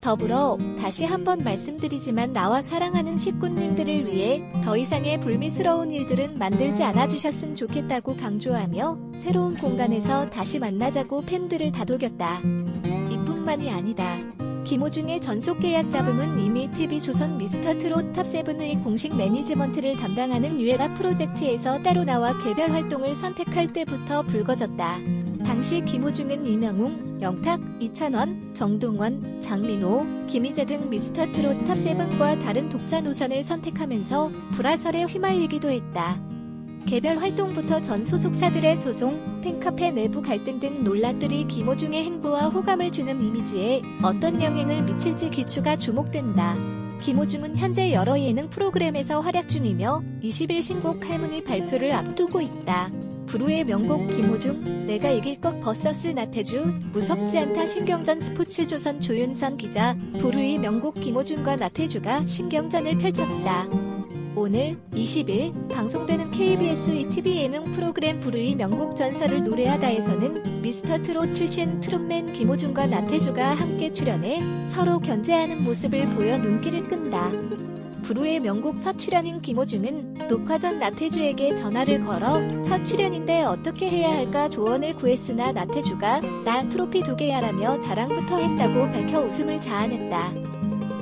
더불어 다시 한번 말씀드리지만 나와 사랑하는 식구님들을 위해 더 이상의 불미스러운 일들은 만들지 않아주셨으면 좋겠다고 강조하며 새로운 공간에서 다시 만나자고 팬들을 다독였다. 이뿐만이 아니다. 김호중의 전속 계약 잡음은 이미 TV조선 미스터트롯 탑7의 공식 매니지먼트를 담당하는 뉴에라 프로젝트에서 따로 나와 개별 활동을 선택할 때부터 불거졌다. 당시 김호중은 이명웅, 영탁, 이찬원, 정동원, 장민호, 김희재 등 미스터트롯 탑7과 다른 독자 노선을 선택하면서 불화설에 휘말리기도 했다. 개별 활동부터 전 소속사들의 소송, 팬카페 내부 갈등 등 논란들이 김호중의 행보와 호감을 주는 이미지에 어떤 영향을 미칠지 귀추가 주목된다. 김호중은 현재 여러 예능 프로그램에서 활약 중이며 20일 신곡 할머니 발표를 앞두고 있다. 부르의 명곡 김호중, 내가 이길 것 vs 나태주, 무섭지 않다 신경전 스포츠조선 조윤선 기자, 부르의 명곡 김호중과 나태주가 신경전을 펼쳤다. 오늘 20일 방송되는 KBS ETV 예능 프로그램 부르의 명곡 전설을 노래하다에서는 미스터트롯 출신 트롯맨 김호중과 나태주가 함께 출연해 서로 견제하는 모습을 보여 눈길을 끈다. 부르의 명곡 첫 출연인 김호중은 녹화 전 나태주에게 전화를 걸어 첫 출연인데 어떻게 해야 할까 조언을 구했으나 나태주가 나 트로피 2개야라며 자랑부터 했다고 밝혀 웃음을 자아냈다.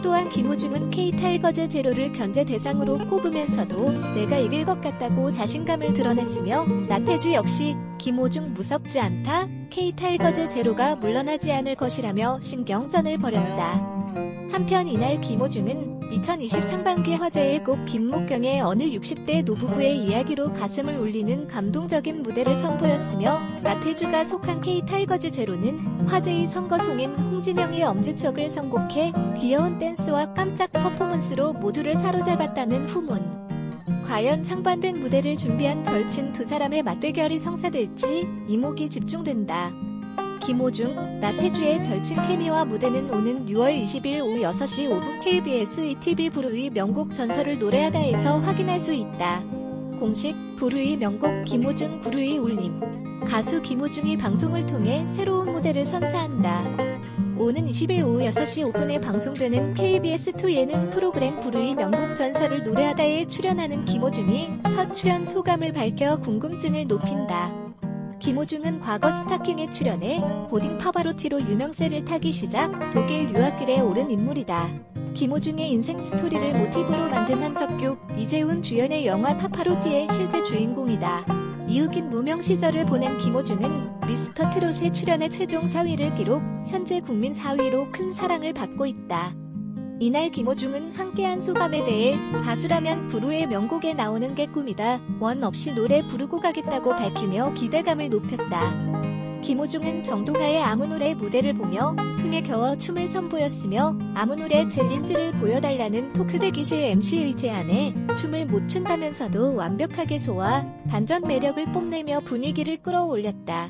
또한 김호중은 K타이거즈 제로를 견제 대상으로 꼽으면서도 내가 이길 것 같다고 자신감을 드러냈으며 나태주 역시 김호중 무섭지 않다, K타이거즈 제로가 물러나지 않을 것이라며 신경전을 벌였다. 한편 이날 김호중은 2020 상반기 화제의 곡 김목경의 어느 60대 노부부의 이야기로 가슴을 울리는 감동적인 무대를 선보였으며 나태주가 속한 K타이거즈 제로는 화제의 선거송인 홍진영의 엄지척을 선곡해 귀여운 댄스와 깜짝 퍼포먼스로 모두를 사로잡았다는 후문. 과연 상반된 무대를 준비한 절친 두 사람의 맞대결이 성사될지 이목이 집중된다. 김호중, 나태주의 절친 케미와 무대는 오는 6월 20일 오후 6시 5분 KBS ETV 부르의 명곡 전설을 노래하다에서 확인할 수 있다. 공식 부르의 명곡 김호중 부르의 울림. 가수 김호중이 방송을 통해 새로운 무대를 선사한다. 오는 20일 오후 6시 5분에 방송되는 KBS2 예능 프로그램 부르의 명곡 전설을 노래하다에 출연하는 김호중이 첫 출연 소감을 밝혀 궁금증을 높인다. 김호중은 과거 스타킹에 출연해 고딩 파바로티로 유명세를 타기 시작 독일 유학길에 오른 인물이다. 김호중의 인생 스토리를 모티브로 만든 한석규, 이재훈 주연의 영화 파파로티의 실제 주인공이다. 이흑인 무명 시절을 보낸 김호중은 미스터트롯에 출연해 최종 4위를 기록, 현재 국민 4위로 큰 사랑을 받고 있다. 이날 김호중은 함께한 소감에 대해 가수라면 부르의 명곡에 나오는 게 꿈이다. 원 없이 노래 부르고 가겠다고 밝히며 기대감을 높였다. 김호중은 정동아의 아무 노래 무대를 보며 흥에 겨워 춤을 선보였으며 아무 노래 챌린지를 보여달라는 토크 대기실 MC의 제안에 춤을 못 춘다면서도 완벽하게 소화, 반전 매력을 뽐내며 분위기를 끌어올렸다.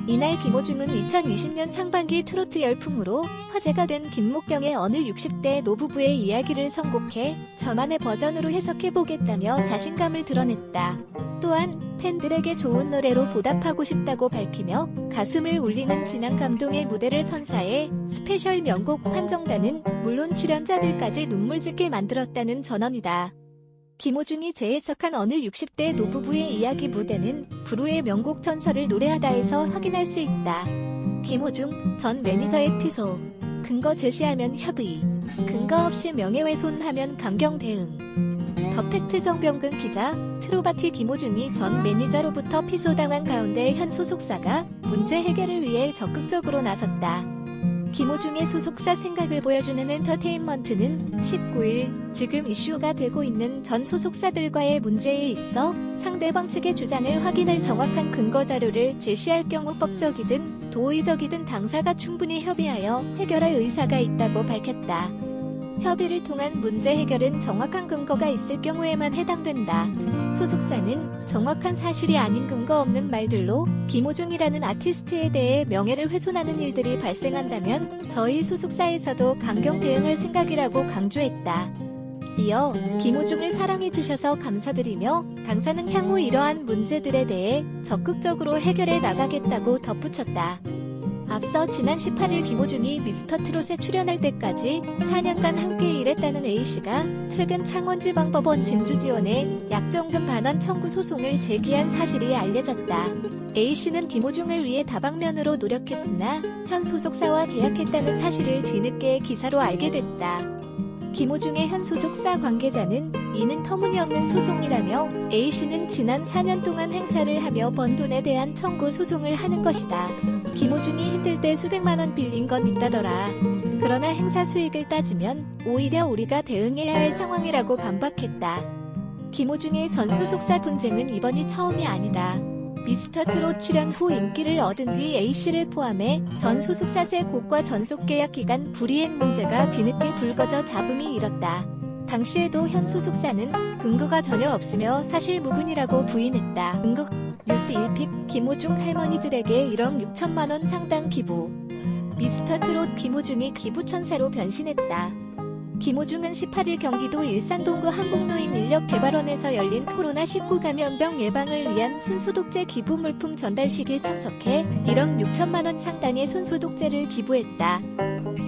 이날 김호중은 2020년 상반기 트로트 열풍으로 화제가 된 김목경의 어느 60대 노부부의 이야기를 선곡해 저만의 버전으로 해석해보겠다며 자신감을 드러냈다. 또한 팬들에게 좋은 노래로 보답하고 싶다고 밝히며 가슴을 울리는 진한 감동의 무대를 선사해 스페셜 명곡 판정단은 물론 출연자들까지 눈물 짓게 만들었다는 전언이다. 김호중이 재해석한 어느 60대 노부부의 이야기 무대는 부르의 명곡 전설을 노래하다에서 확인할 수 있다. 김호중 전 매니저의 피소. 근거 제시하면 협의. 근거 없이 명예훼손하면 강경 대응. 더팩트 정병근 기자. 트로바티 김호중이 전 매니저로부터 피소당한 가운데 현 소속사가 문제 해결을 위해 적극적으로 나섰다. 김호중의 소속사 생각을 보여주는 엔터테인먼트는 19일 지금 이슈가 되고 있는 전 소속사들과의 문제에 있어 상대방 측의 주장을 확인할 정확한 근거 자료를 제시할 경우 법적이든 도의적이든 당사가 충분히 협의하여 해결할 의사가 있다고 밝혔다. 협의를 통한 문제 해결은 정확한 근거가 있을 경우에만 해당된다. 소속사는 정확한 사실이 아닌 근거 없는 말들로 김호중이라는 아티스트에 대해 명예를 훼손하는 일들이 발생한다면 저희 소속사에서도 강경 대응할 생각이라고 강조했다. 이어 김호중을 사랑해주셔서 감사드리며 당사는 향후 이러한 문제들에 대해 적극적으로 해결해 나가겠다고 덧붙였다. 앞서 지난 18일 김호중이 미스터트롯에 출연할 때까지 4년간 함께 일했다는 A씨가 최근 창원지방법원 진주지원에 약정금 반환 청구 소송을 제기한 사실이 알려졌다. A씨는 김호중을 위해 다방면으로 노력했으나 현 소속사와 계약했다는 사실을 뒤늦게 기사로 알게 됐다. 김호중의 현 소속사 관계자는 이는 터무니없는 소송이라며 A씨는 지난 4년 동안 행사를 하며 번 돈에 대한 청구 소송을 하는 것이다. 김호중이 힘들 때 수백만 원 빌린 건 있다더라. 그러나 행사 수익을 따지면 오히려 우리가 대응해야 할 상황이라고 반박했다. 김호중의 전 소속사 분쟁은 이번이 처음이 아니다. 미스터트롯 출연 후 인기를 얻은 뒤 A씨를 포함해 전 소속사 세 곳과 전속 계약 기간 불이행 문제가 뒤늦게 불거져 잡음이 일었다. 당시에도 현 소속사는 근거가 전혀 없으며 사실무근이라고 부인했다. 근거 뉴스 1픽 김호중 할머니들에게 1억 6천만 원 상당 기부. 미스터트롯 김호중이 기부천사로 변신했다. 김호중은 18일 경기도 일산동구 한국노인인력개발원에서 열린 코로나19 감염병 예방을 위한 손소독제 기부 물품 전달식에 참석해 1억 6천만 원 상당의 손소독제를 기부했다.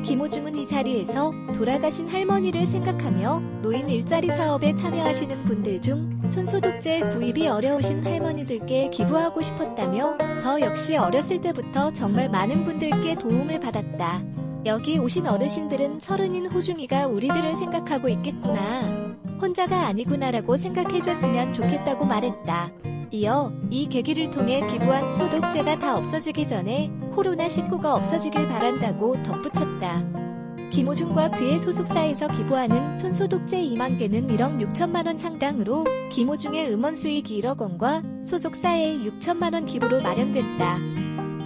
김호중은 이 자리에서 돌아가신 할머니를 생각하며 노인 일자리 사업에 참여하시는 분들 중 손소독제 구입이 어려우신 할머니들께 기부하고 싶었다며 저 역시 어렸을 때부터 정말 많은 분들께 도움을 받았다. 여기 오신 어르신들은 서른인 호중이가 우리들을 생각하고 있겠구나. 혼자가 아니구나라고 생각해줬으면 좋겠다고 말했다. 이어 이 계기를 통해 기부한 소독제가 다 없어지기 전에 코로나19가 없어지길 바란다고 덧붙였다. 김호중과 그의 소속사에서 기부하는 손소독제 2만 개는 1억 6천만 원 상당으로 김호중의 음원 수익 1억 원과 소속사의 6천만 원 기부로 마련됐다.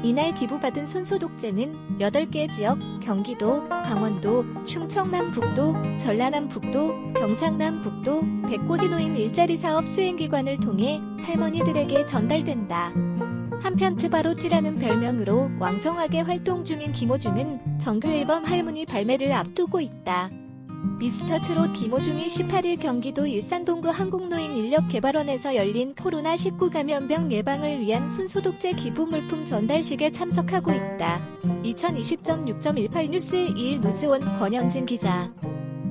이날 기부받은 손소독제는 8개 지역, 경기도, 강원도, 충청남북도, 전라남북도, 경상남북도, 100곳의 노인 일자리 사업 수행기관을 통해 할머니들에게 전달된다. 한편 트바로티라는 별명으로 왕성하게 활동 중인 김호중은 정규 앨범 할머니 발매를 앞두고 있다. 미스터트롯 김호중이 18일 경기도 일산동구 한국노인인력개발원에서 열린 코로나19 감염병 예방을 위한 손소독제 기부 물품 전달식에 참석하고 있다. 2020.6.18 뉴스 2일 뉴스원 권현진 기자.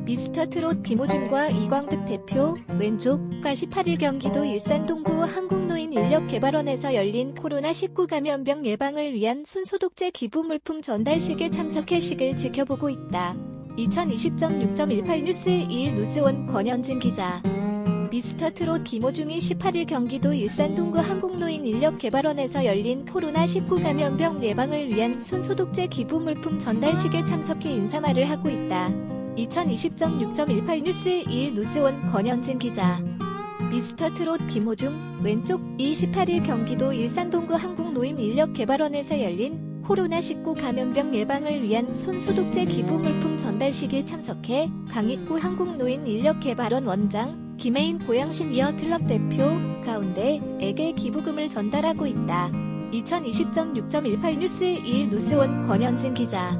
미스터트롯 김호중과 이광득 대표, 왼쪽과 18일 경기도 일산동구 한국노인인력개발원에서 열린 코로나19 감염병 예방을 위한 손소독제 기부 물품 전달식에 참석해 식을 지켜보고 있다. 2020.6.18 뉴스 2일 뉴스원 권현진 기자. 미스터트롯 김호중이 18일 경기도 일산동구 한국노인인력개발원에서 열린 코로나19 감염병 예방을 위한 손소독제 기부 물품 전달식에 참석해 인사말을 하고 있다. 2020.6.18 뉴스 2일 뉴스원 권현진 기자. 미스터트롯 김호중, 왼쪽 28일 경기도 일산동구 한국노인인력개발원에서 열린 코로나19 감염병 예방을 위한 손소독제 기부 물품 전달식에 참석해 강익구 한국노인인력개발원 원장, 김혜인 고양신 이어클럽 대표 가운데에게 기부금을 전달하고 있다. 2020.6.18 뉴스 2일 뉴스원 권현진 기자.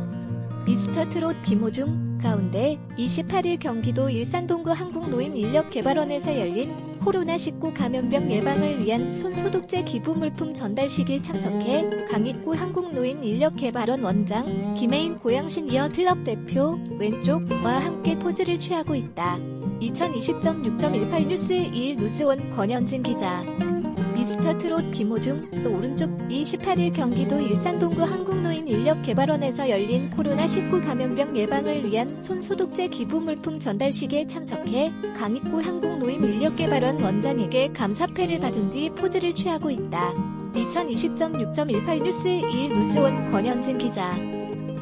미스터트롯 김호중 가운데 28일 경기도 일산동구 한국노인인력개발원에서 열린 코로나19 감염병 예방을 위한 손소독제 기부 물품 전달식에 참석해 강익구 한국노인인력개발원 원장, 김혜인 고양신 이어클럽 대표 왼쪽과 함께 포즈를 취하고 있다. 2020.6.18 뉴스 2일 뉴스원 권현진 기자. 미스터트롯 김호중, 오른쪽 28일 경기도 일산동구 한국노인인력개발원에서 열린 코로나19 감염병 예방을 위한 손소독제 기부 물품 전달식에 참석해 강익구 한국노인인력개발원 원장에게 감사패를 받은 뒤 포즈를 취하고 있다. 2020.6.18 뉴스 2일 뉴스원 권현진 기자.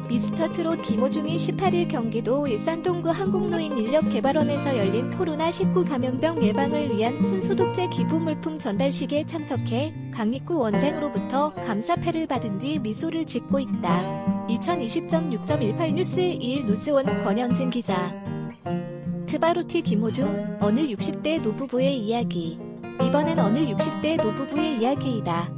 미스터트롯 김호중이 18일 경기도 일산동구 한국노인인력개발원에서 열린 코로나19 감염병 예방을 위한 손소독제 기부 물품 전달식에 참석해 강익구 원장으로부터 감사패를 받은 뒤 미소를 짓고 있다. 2020.6.18 뉴스 2일 뉴스원 권현진 기자. 트바로티 김호중, 어느 60대 노부부의 이야기. 이번엔 어느 60대 노부부의 이야기이다.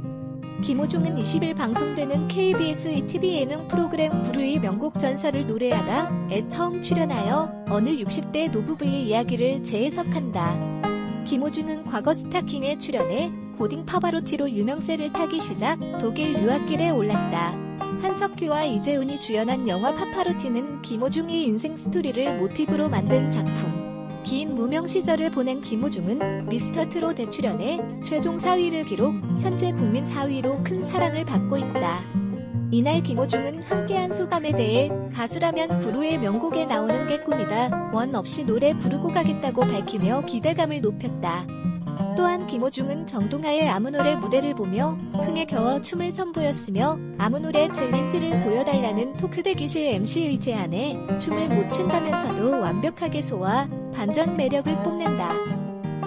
김호중은 20일 방송되는 KBS ETV 예능 프로그램 부르의 명곡 전설을 노래하다에 처음 출연하여 어느 60대 노부부의 이야기를 재해석한다. 김호중은 과거 스타킹에 출연해 고딩 파바로티로 유명세를 타기 시작 독일 유학길에 올랐다. 한석규와 이재훈이 주연한 영화 파파로티는 김호중의 인생 스토리를 모티브로 만든 작품. 긴 무명 시절을 보낸 김호중은 미스터 트롯 대출연에 최종 4위를 기록, 현재 국민 4위로 큰 사랑을 받고 있다. 이날 김호중은 함께한 소감에 대해 가수라면 부르의 명곡에 나오는 게 꿈이다. 원 없이 노래 부르고 가겠다고 밝히며 기대감을 높였다. 또한 김호중은 정동하의 아무노래 무대를 보며 흥에 겨워 춤을 선보였으며 아무노래 챌린지를 보여달라는 토크 대기실 MC의 제안에 춤을 못 춘다면서도 완벽하게 소화, 반전 매력을 뽐낸다.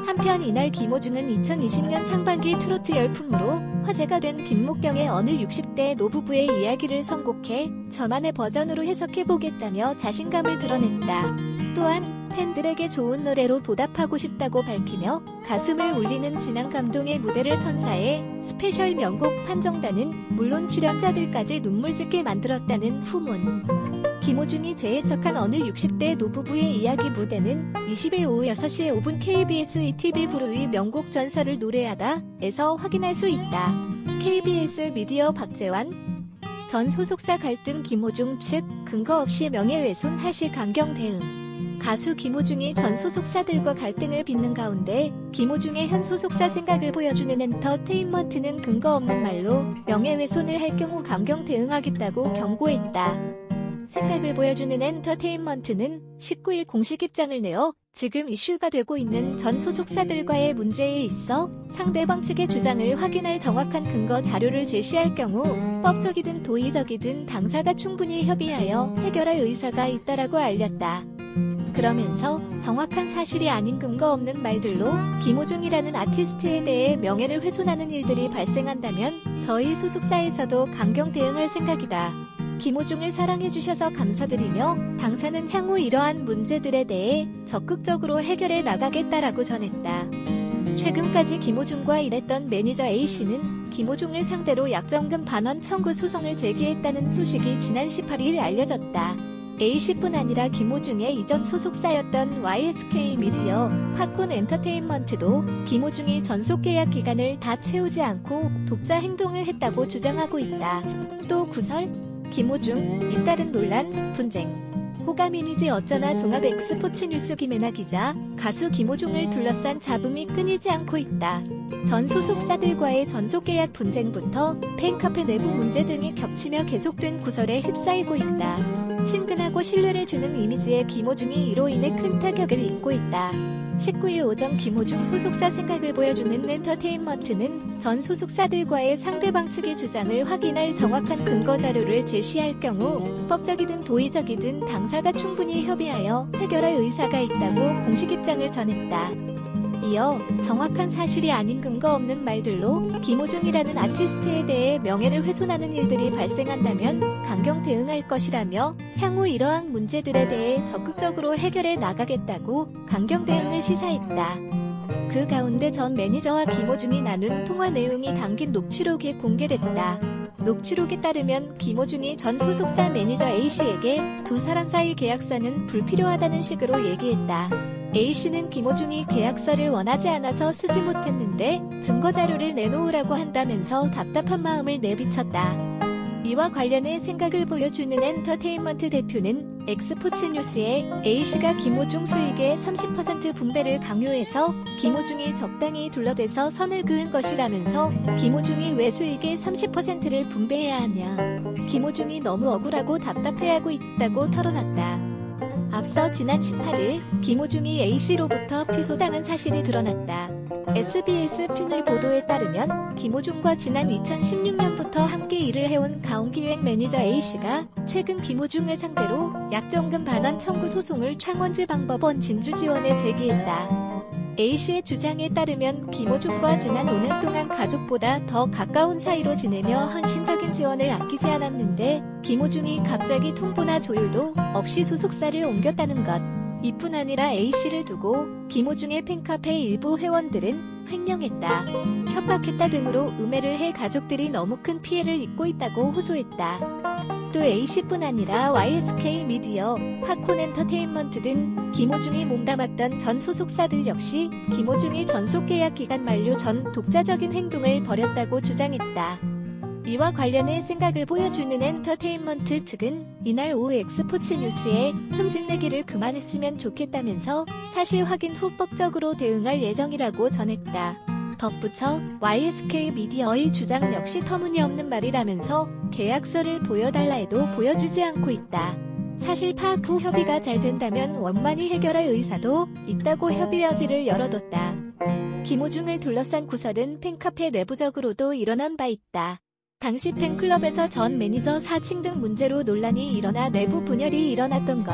한편 이날 김호중은 2020년 상반기 트로트 열풍으로 화제가 된 김목경의 어느 60대 노부부의 이야기를 선곡해 저만의 버전으로 해석해보겠다며 자신감을 드러냈다. 또한 팬들에게 좋은 노래로 보답하고 싶다고 밝히며 가슴을 울리는 진한 감동의 무대를 선사해 스페셜 명곡 판정단은 물론 출연자들까지 눈물 짓게 만들었다는 후문. 김호중이 재해석한 어느 60대 노부부의 이야기 무대는 20일 오후 6시 5분 KBS ETV 부르의 명곡 전설을 노래하다 에서 확인할 수 있다. KBS 미디어 박재환 전 소속사 갈등 김호중 측 근거 없이 명예훼손 할시 강경 대응. 가수 김호중이 전 소속사들과 갈등을 빚는 가운데 김호중의 현 소속사 생각을 보여주는 엔터테인먼트는 근거 없는 말로 명예훼손을 할 경우 강경 대응하겠다고 경고했다. 생각을 보여주는 엔터테인먼트는 19일 공식 입장을 내어 지금 이슈가 되고 있는 전 소속사들과의 문제에 있어 상대방 측의 주장을 확인할 정확한 근거 자료를 제시할 경우 법적이든 도의적이든 당사가 충분히 협의하여 해결할 의사가 있다라고 알렸다. 그러면서 정확한 사실이 아닌 근거 없는 말들로 김호중이라는 아티스트에 대해 명예를 훼손하는 일들이 발생한다면 저희 소속사에서도 강경 대응할 생각이다. 김호중을 사랑해주셔서 감사드리며 당사는 향후 이러한 문제들에 대해 적극적으로 해결해 나가겠다라고 전했다. 최근까지 김호중과 일했던 매니저 A씨는 김호중을 상대로 약정금 반환 청구 소송을 제기했다는 소식이 지난 18일 알려졌다. A씨뿐 아니라 김호중의 이전 소속사였던 YSK 미디어, 팝콘 엔터테인먼트도 김호중이 전속 계약 기간을 다 채우지 않고 독자 행동을 했다고 주장하고 있다. 또 구설, 김호중, 잇따른 논란, 분쟁. 호감 이미지 어쩌나 종합 X스포츠 뉴스 김혜나 기자, 가수 김호중을 둘러싼 잡음이 끊이지 않고 있다. 전 소속사들과의 전속 계약 분쟁부터 팬카페 내부 문제 등이 겹치며 계속된 구설에 휩싸이고 있다. 친근하고 신뢰를 주는 이미지의 김호중이 이로 인해 큰 타격을 입고 있다. 19일 오전 김호중 소속사 생각을 보여주는 엔터테인먼트는 전 소속사들과의 상대방 측의 주장을 확인할 정확한 근거 자료를 제시할 경우 법적이든 도의적이든 당사가 충분히 협의하여 해결할 의사가 있다고 공식 입장을 전했다. 이어 정확한 사실이 아닌 근거 없는 말들로 김호중이라는 아티스트에 대해 명예를 훼손하는 일들이 발생한다면 강경 대응할 것이라며 향후 이러한 문제들에 대해 적극적으로 해결해 나가겠다고 강경 대응을 시사했다. 그 가운데 전 매니저와 김호중이 나눈 통화 내용이 담긴 녹취록이 공개됐다. 녹취록에 따르면 김호중이 전 소속사 매니저 A씨에게 두 사람 사이 계약서는 불필요하다는 식으로 얘기했다. A씨는 김호중이 계약서를 원하지 않아서 쓰지 못했는데 증거자료를 내놓으라고 한다면서 답답한 마음을 내비쳤다. 이와 관련해 생각을 보여주는 엔터테인먼트 대표는 엑스포츠 뉴스에 A씨가 김호중 수익의 30% 분배를 강요해서 김호중이 적당히 둘러대서 선을 그은 것이라면서 김호중이 왜 수익의 30%를 분배해야 하냐. 김호중이 너무 억울하고 답답해하고 있다고 털어놨다. 앞서 지난 18일 김호중이 A씨로부터 피소당한 사실이 드러났다. SBS 튠의 보도에 따르면 김호중과 지난 2016년부터 함께 일을 해온 가온기획 매니저 A씨가 최근 김호중을 상대로 약정금 반환 청구 소송을 창원지방법원 진주지원에 제기했다. A씨의 주장에 따르면 김호중과 지난 5년 동안 가족보다 더 가까운 사이로 지내며 헌신적인 지원을 아끼지 않았는데 김호중이 갑자기 통보나 조율도 없이 소속사를 옮겼다는 것. 이뿐 아니라 A씨를 두고 김호중의 팬카페 일부 회원들은 횡령했다, 협박했다 등으로 음해를 해 가족들이 너무 큰 피해를 입고 있다고 호소했다. 이것도 A씨뿐 아니라 YSK 미디어, 팝콘 엔터테인먼트 등 김호중이 몸담았던 전 소속사들 역시 김호중이 전속 계약 기간 만료 전 독자적인 행동을 벌였다고 주장했다. 이와 관련해 생각을 보여주는 엔터테인먼트 측은 이날 오후 엑스포츠 뉴스에 흠집내기를 그만했으면 좋겠다면서 사실 확인 후 법적으로 대응할 예정이라고 전했다. 덧붙여 YSK 미디어의 주장 역시 터무니없는 말이라면서 계약서를 보여달라 해도 보여주지 않고 있다. 사실 파악 후 협의가 잘 된다면 원만히 해결할 의사도 있다고 협의 여지를 열어뒀다. 김호중을 둘러싼 구설은 팬카페 내부적으로도 일어난 바 있다. 당시 팬클럽에서 전 매니저 사칭 등 문제로 논란이 일어나 내부 분열이 일어났던 것.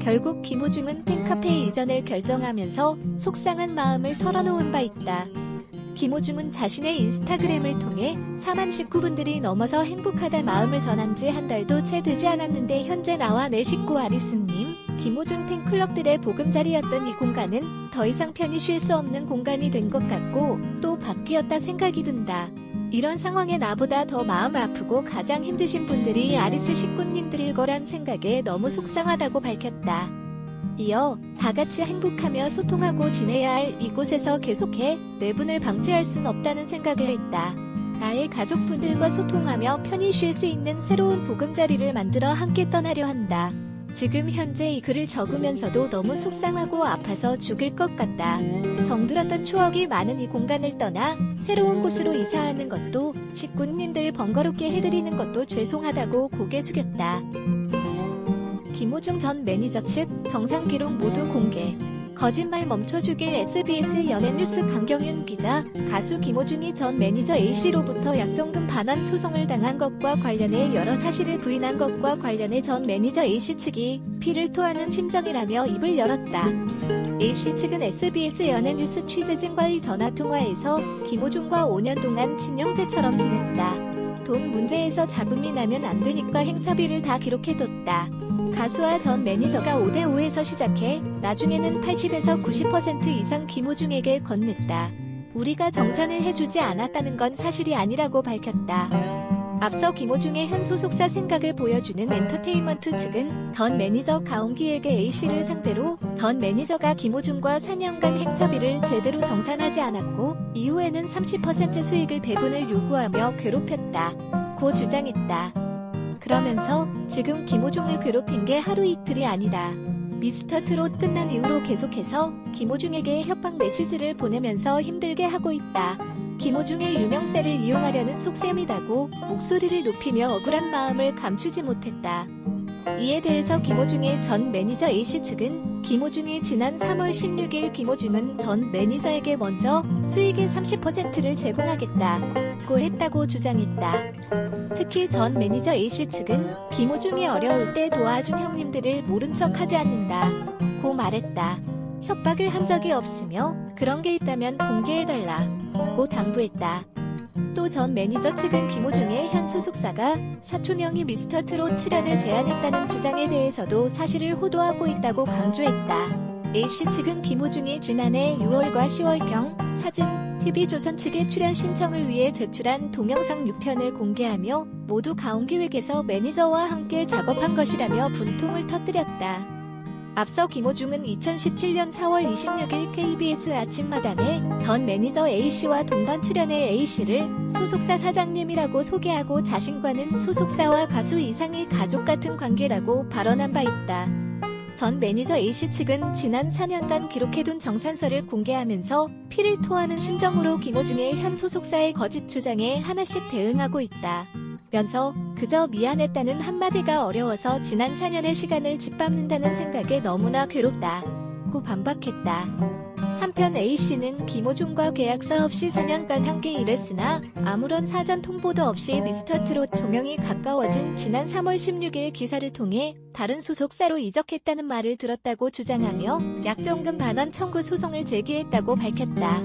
결국 김호중은 팬카페 이전을 결정하면서 속상한 마음을 털어놓은 바 있다. 김호중은 자신의 인스타그램을 통해 4만 식구분들이 넘어서 행복하다 마음을 전한 지 한 달도 채 되지 않았는데 현재 나와 내 식구 아리스님, 김호중 팬클럽들의 보금자리였던 이 공간은 더 이상 편히 쉴 수 없는 공간이 된 것 같고 또 바뀌었다 생각이 든다. 이런 상황에 나보다 더 마음 아프고 가장 힘드신 분들이 아리스 식구님들일 거란 생각에 너무 속상하다고 밝혔다. 이어 다같이 행복하며 소통하고 지내야 할 이곳에서 계속해 내분을 방치할 순 없다는 생각을 했다. 나의 가족분들과 소통하며 편히 쉴 수 있는 새로운 보금자리를 만들어 함께 떠나려 한다. 지금 현재 이 글을 적으면서도 너무 속상하고 아파서 죽을 것 같다. 정들었던 추억이 많은 이 공간을 떠나 새로운 곳으로 이사하는 것도 식구님들 번거롭게 해드리는 것도 죄송하다고 고개 숙였다. 김호중 전 매니저 측 정상 기록 모두 공개. 거짓말 멈춰주길 SBS 연예뉴스 강경윤 기자. 가수 김호중이 전 매니저 A씨로부터 약정금 반환 소송을 당한 것과 관련해 여러 사실을 부인한 것과 관련해 전 매니저 A씨 측이 피를 토하는 심정이라며 입을 열었다. A씨 측은 SBS 연예뉴스 취재진과의 전화통화에서 김호중과 5년 동안 친형제처럼 지냈다. 돈 문제에서 잡음이 나면 안 되니까 행사비를 다 기록해뒀다. 가수와 전 매니저가 5대5에서 시작해 나중에는 80에서 90% 이상 김호중에게 건넸다. 우리가 정산을 해주지 않았다는 건 사실이 아니라고 밝혔다. 앞서 김호중의 현 소속사 생각을 보여주는 엔터테인먼트 측은 전 매니저 가온기에게 A씨를 상대로 전 매니저가 김호중과 4년간 행사비를 제대로 정산하지 않았고 이후에는 30% 수익을 배분을 요구하며 괴롭혔다. 고 주장했다. 그러면서 지금 김호중을 괴롭힌 게 하루 이틀이 아니다. 미스터트롯 끝난 이후로 계속해서 김호중에게 협박 메시지를 보내면서 힘들게 하고 있다. 김호중의 유명세를 이용하려는 속셈이다고 목소리를 높이며 억울한 마음을 감추지 못했다. 이에 대해서 김호중의 전 매니저 A씨 측은 김호중이 지난 3월 16일 김호중은 전 매니저에게 먼저 수익의 30%를 제공하겠다고 했다고 주장했다. 특히 전 매니저 A씨 측은 김호중이 어려울 때 도와준 형님들을 모른 척하지 않는다고 말했다. 협박을 한 적이 없으며 그런 게 있다면 공개해달라고 당부했다. 또 전 매니저 측은 김호중의 현 소속사가 사촌형이 미스터트롯 출연을 제안했다는 주장에 대해서도 사실을 호도하고 있다고 강조했다. A씨 측은 김호중이 지난해 6월과 10월경 사진 TV조선 측의 출연 신청을 위해 제출한 동영상 6편을 공개하며 모두 가온기획에서 매니저와 함께 작업한 것이라며 분통을 터뜨렸다. 앞서 김호중은 2017년 4월 26일 KBS 아침마당에 전 매니저 A씨와 동반 출연해 A씨를 소속사 사장님이라고 소개하고 자신과는 소속사와 가수 이상의 가족 같은 관계라고 발언한 바 있다. 전 매니저 A씨 측은 지난 4년간 기록해둔 정산서를 공개하면서 피를 토하는 심정으로 김호중의 현 소속사의 거짓 주장에 하나씩 대응하고 있다. 면서 그저 미안했다는 한마디가 어려워서 지난 4년의 시간을 짓밟는다는 생각에 너무나 괴롭다고 반박했다. 한편 A씨는 김호중과 계약서 없이 4년간 함께 일했으나 아무런 사전 통보도 없이 미스터트롯 종영이 가까워진 지난 3월 16일 기사를 통해 다른 소속사로 이적했다는 말을 들었다고 주장하며 약정금 반환 청구 소송을 제기했다고 밝혔다.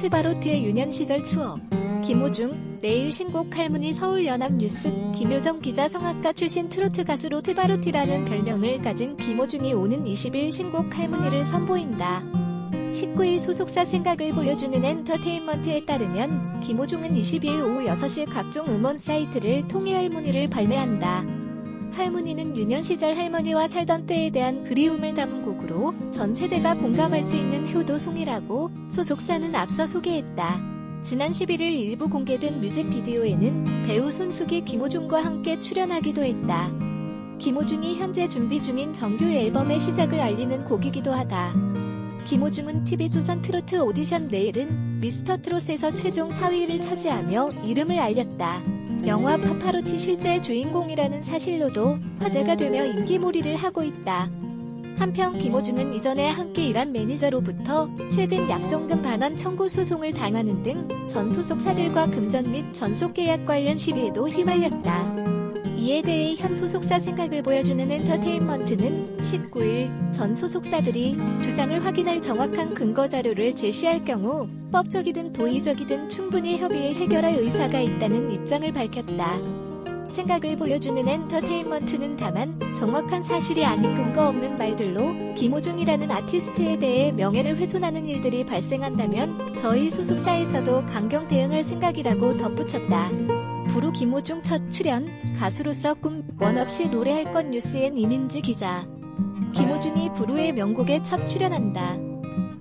트바로트의 유년 시절 추억. 김호중, 내일 신곡 할머니 서울연합뉴스. 김효정 기자. 성악가 출신 트로트 가수로 트바로티라는 별명을 가진 김호중이 오는 20일 신곡 할머니를 선보인다. 19일 소속사 생각을 보여주는 엔터테인먼트에 따르면 김호중은 22일 오후 6시 각종 음원 사이트를 통해 할머니를 발매한다. 할머니는 유년 시절 할머니와 살던 때에 대한 그리움을 담은 곡으로 전 세대가 공감할 수 있는 효도송이라고 소속사는 앞서 소개했다. 지난 11일 일부 공개된 뮤직비디오에는 배우 손숙이 김호중과 함께 출연하기도 했다. 김호중이 현재 준비 중인 정규 앨범의 시작을 알리는 곡이기도 하다. 김호중은 TV조선 트로트 오디션 내일은 미스터트롯에서 최종 4위를 차지하며 이름을 알렸다. 영화 파파로티 실제 주인공이라는 사실로도 화제가 되며 인기몰이를 하고 있다. 한편 김호중은 이전에 함께 일한 매니저로부터 최근 약정금 반환 청구 소송을 당하는 등 전 소속사들과 금전 및 전속 계약 관련 시비에도 휘말렸다. 이에 대해 현 소속사 생각을 보여주는 엔터테인먼트는 19일 전 소속사들이 주장을 확인할 정확한 근거 자료를 제시할 경우 법적이든 도의적이든 충분히 협의해 해결할 의사가 있다는 입장을 밝혔다. 생각을 보여주는 엔터테인먼트는 다만 정확한 사실이 아닌 근거 없는 말들로 김호중이라는 아티스트에 대해 명예를 훼손하는 일들이 발생한다면 저희 소속사에서도 강경 대응할 생각이라고 덧붙였다. 부루 김호중 첫 출연, 가수로서 꿈, 원 없이 노래할 것 뉴스엔 이민지 기자. 김호중이 부루의 명곡에 첫 출연한다.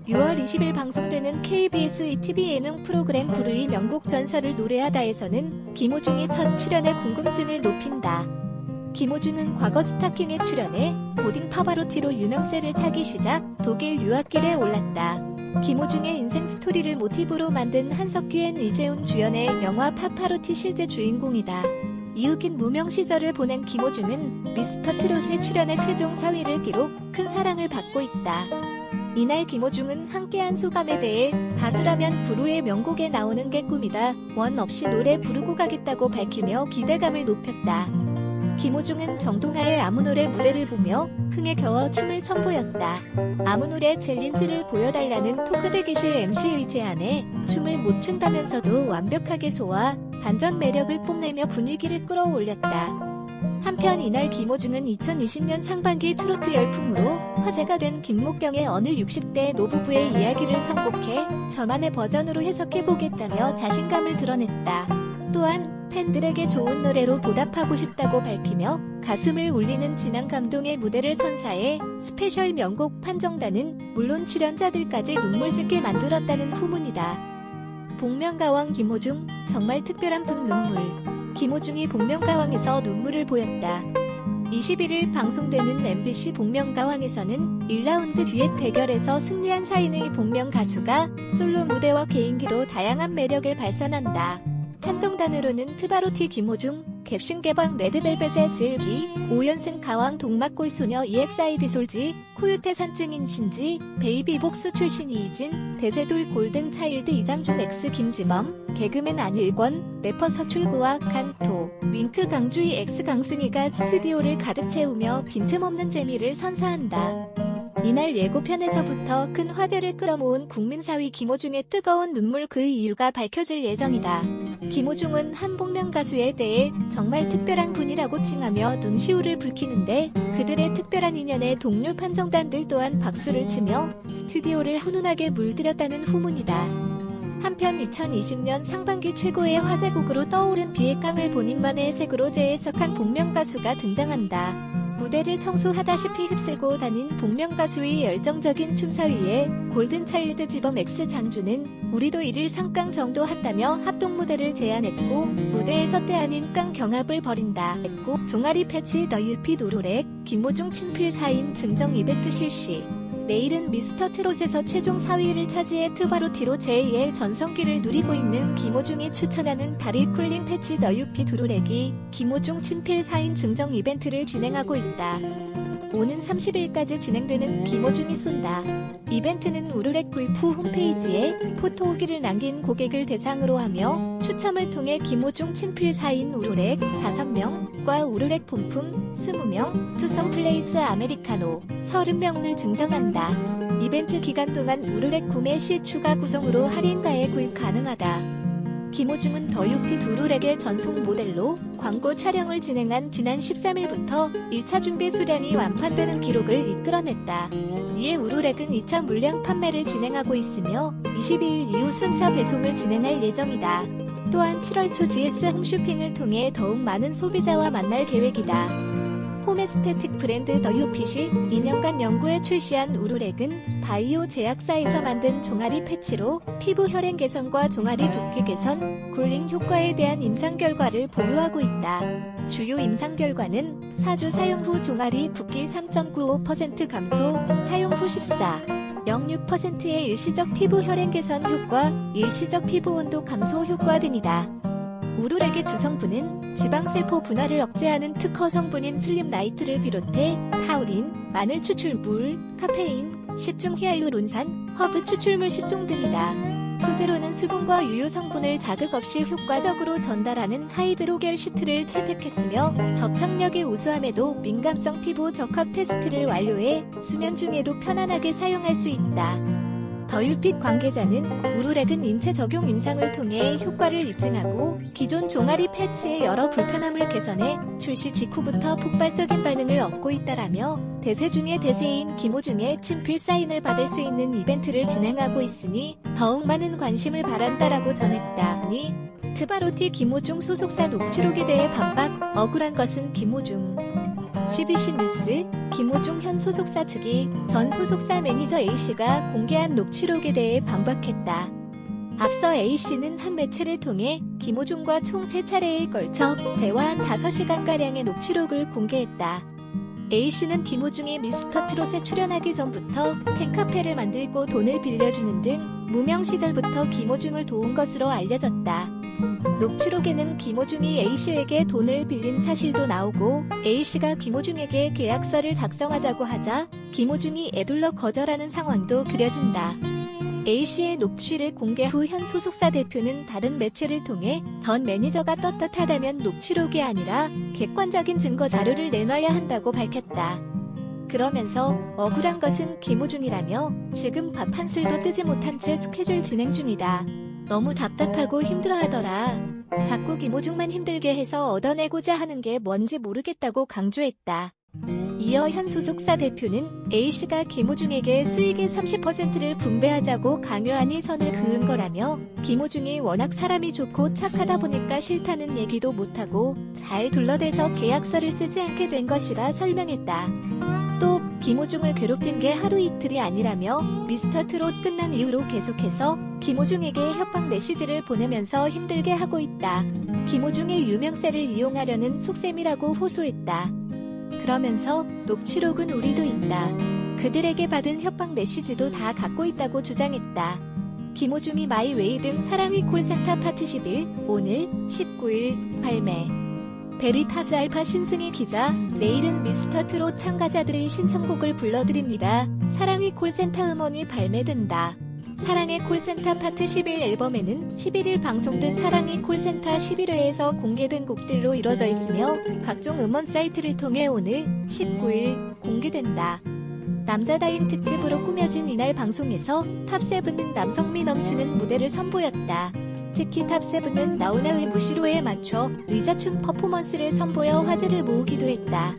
6월 20일 방송되는 KBS ETV 예능 프로그램 부루의 명곡 전설을 노래하다에서는 김호중이 첫 출연에 궁금증을 높인다. 김호중은 과거 스타킹에 출연해 고딩 파바로티로 유명세를 타기 시작 독일 유학길에 올랐다. 김호중의 인생 스토리를 모티브로 만든 한석규 이재훈 주연의 영화 파파로티 실제 주인공이다. 이윽긴 무명 시절을 보낸 김호중은 미스터트롯에 출연해 최종 4위를 기록, 큰 사랑을 받고 있다. 이날 김호중은 함께한 소감에 대해 가수라면 부루의 명곡에 나오는 게 꿈이다. 원 없이 노래 부르고 가겠다고 밝히며 기대감을 높였다. 김호중은 정동하의 아무노래 무대를 보며 흥에 겨워 춤을 선보였다. 아무노래 챌린지를 보여달라는 토크 대기실 MC의 제안에 춤을 못 춘다면서도 완벽하게 소화, 반전 매력을 뽐내며 분위기를 끌어올렸다. 한편 이날 김호중은 2020년 상반기 트로트 열풍으로 화제가 된 김목경의 어느 60대 노부부의 이야기를 선곡해 저만의 버전으로 해석해보겠다며 자신감을 드러냈다. 또한 팬들에게 좋은 노래로 보답하고 싶다고 밝히며 가슴을 울리는 진한 감동의 무대를 선사해 스페셜 명곡 판정단은 물론 출연자들까지 눈물 짓게 만들었다는 후문이다. 복면가왕 김호중, 정말 특별한 분 눈물. 김호중이 복면가왕에서 눈물을 보였다. 21일 방송되는 MBC 복면가왕에서는 1라운드 듀엣 대결에서 승리한 사인의 복면 가수가 솔로 무대와 개인기로 다양한 매력을 발산한다. 판정단으로는 트바로티 김호중, 갭신 개방 레드벨벳의 슬기, 5연승 가왕 동막골소녀 EXID 솔지, 코요태 산증인 신지, 베이비복스 출신 이희진, 대세돌 골든차일드 이장준 X 김지범, 개그맨 안일권, 래퍼 서출구와 칸토, 윙크 강주희 X 강순희가 스튜디오를 가득 채우며 빈틈없는 재미를 선사한다. 이날 예고편에서부터 큰 화제를 끌어모은 국민사위 김호중의 뜨거운 눈물 그 이유가 밝혀질 예정이다. 김호중은 한 복면 가수에 대해 정말 특별한 분이라고 칭하며 눈시울을 붉히는데 그들의 특별한 인연에 동료 판정단들 또한 박수를 치며 스튜디오를 훈훈하게 물들였다는 후문이다. 한편 2020년 상반기 최고의 화제곡으로 떠오른 비의 깡을 본인만의 색으로 재해석한 복면 가수가 등장한다. 무대를 청소하다시피 휩쓸고 다닌 복면 가수의 열정적인 춤사위에 골든차일드 지범 X 장주는 우리도 1일 상깡 정도 한다며 합동 무대를 제안했고 무대에서 때 아닌 깡 경합을 벌인다 했고 종아리 패치 더 유피 노로렉 김호중 친필 사인 증정 이벤트 실시. 내일은 미스터트롯에서 최종 4위를 차지해 트바로티로 제2의 전성기를 누리고 있는 김호중이 추천하는 다리 쿨링 패치 더 유피 두루렉이 김호중 친필 사인 증정 이벤트를 진행하고 있다. 오는 30일까지 진행되는 김호중이 쏜다. 이벤트는 우르렉 굴프 홈페이지에 포토 후기를 남긴 고객을 대상으로 하며 추첨을 통해 김호중 친필 사인 우르렉 5명과 우르렉 본품 20명, 투성 플레이스 아메리카노 30명을 증정한다. 이벤트 기간 동안 우르렉 구매 시 추가 구성으로 할인가에 구입 가능하다. 김호중은 더 유피 두루렉의 전속 모델로 광고 촬영을 진행한 지난 13일부터 1차 준비 수량이 완판되는 기록을 이끌어냈다. 이에 우르렉은 2차 물량 판매를 진행하고 있으며 22일 이후 순차 배송을 진행할 예정이다. 또한 7월 초 GS 홈쇼핑을 통해 더욱 많은 소비자와 만날 계획이다. 홈에스테틱 브랜드 더 유핏이 2년간 연구에 출시한 우르렉은 바이오 제약사에서 만든 종아리 패치로 피부 혈행 개선과 종아리 붓기 개선, 굴링 효과에 대한 임상 결과를 보유하고 있다. 주요 임상 결과는 4주 사용 후 종아리 붓기 3.95% 감소, 사용 후 14.06%의 일시적 피부 혈행 개선 효과, 일시적 피부 온도 감소 효과 등이다. 우르렉의 주성분은 지방세포 분화를 억제하는 특허 성분인 슬립라이트를 비롯해 타우린, 마늘 추출물, 카페인, 식중 히알루론산, 허브 추출물 10종 등이다. 소재로는 수분과 유효 성분을 자극 없이 효과적으로 전달하는 하이드로겔 시트를 채택했으며 접착력이 우수함에도 민감성 피부 적합 테스트를 완료해 수면 중에도 편안하게 사용할 수 있다. 더 유핏 관계자는 우르렉은 인체 적용 임상을 통해 효과를 입증하고 기존 종아리 패치의 여러 불편함을 개선해 출시 직후부터 폭발적인 반응을 얻고 있다라며 대세 중의 대세인 기모중의 친필 사인을 받을 수 있는 이벤트를 진행하고 있으니 더욱 많은 관심을 바란다라고 전했다. 트바로티 기모중 소속사 녹취록에 대해 반박, 억울한 것은 기모중. CBC 뉴스, 기모중 현 소속사 측이 전 소속사 매니저 A씨가 공개한 녹취록에 대해 반박했다. 앞서 A씨는 한 매체를 통해 기모중과 총 3차례에 걸쳐 대화한 5시간가량의 녹취록을 공개했다. A씨는 기모중이 미스터 트롯에 출연하기 전부터 팬카페를 만들고 돈을 빌려주는 등 무명 시절부터 기모중을 도운 것으로 알려졌다. 녹취록에는 기모중이 A씨에게 돈을 빌린 사실도 나오고 A씨가 기모중에게 계약서를 작성하자고 하자 기모중이 에둘러 거절하는 상황도 그려진다. A씨의 녹취를 공개 후 현 소속사 대표는 다른 매체를 통해 전 매니저가 떳떳하다면 녹취록이 아니라 객관적인 증거 자료를 내놔야 한다고 밝혔다. 그러면서 억울한 것은 기모중이라며 지금 밥 한 술도 뜨지 못한 채 스케줄 진행 중이다. 너무 답답하고 힘들어하더라. 자꾸 기모중만 힘들게 해서 얻어내고자 하는 게 뭔지 모르겠다고 강조했다. 이어 현 소속사 대표는 A씨가 기모중에게 수익의 30%를 분배하자고 강요하니 선을 그은 거라며 기모중이 워낙 사람이 좋고 착하다 보니까 싫다는 얘기도 못하고 잘 둘러대서 계약서를 쓰지 않게 된 것이라 설명했다. 또 기모중을 괴롭힌 게 하루 이틀이 아니라며 미스터 트롯 끝난 이후로 계속해서 기모중에게 협박 메시지를 보내면서 힘들게 하고 있다. 기모중의 유명세를 이용하려는 속셈이라고 호소했다. 그러면서 녹취록은 우리도 있다. 그들에게 받은 협박 메시지도 다 갖고 있다고 주장했다. 기모중이 마이웨이 등 사랑의 콜센터 파트 11 오늘 19일 발매. 베리타스 알파 신승희 기자, 내일은 미스터 트롯 참가자들의 신청곡을 불러드립니다. 사랑의 콜센터 음원이 발매된다. 사랑의 콜센터 파트 11 앨범에는 11일 방송된 사랑의 콜센터 11회에서 공개된 곡들로 이뤄져 있으며 각종 음원 사이트를 통해 오늘 19일 공개된다. 남자다인 특집으로 꾸며진 이날 방송에서 탑7은 남성미 넘치는 무대를 선보였다. 특히 탑7은 나훈아의 무시로에 맞춰 의자춤 퍼포먼스를 선보여 화제를 모으기도 했다.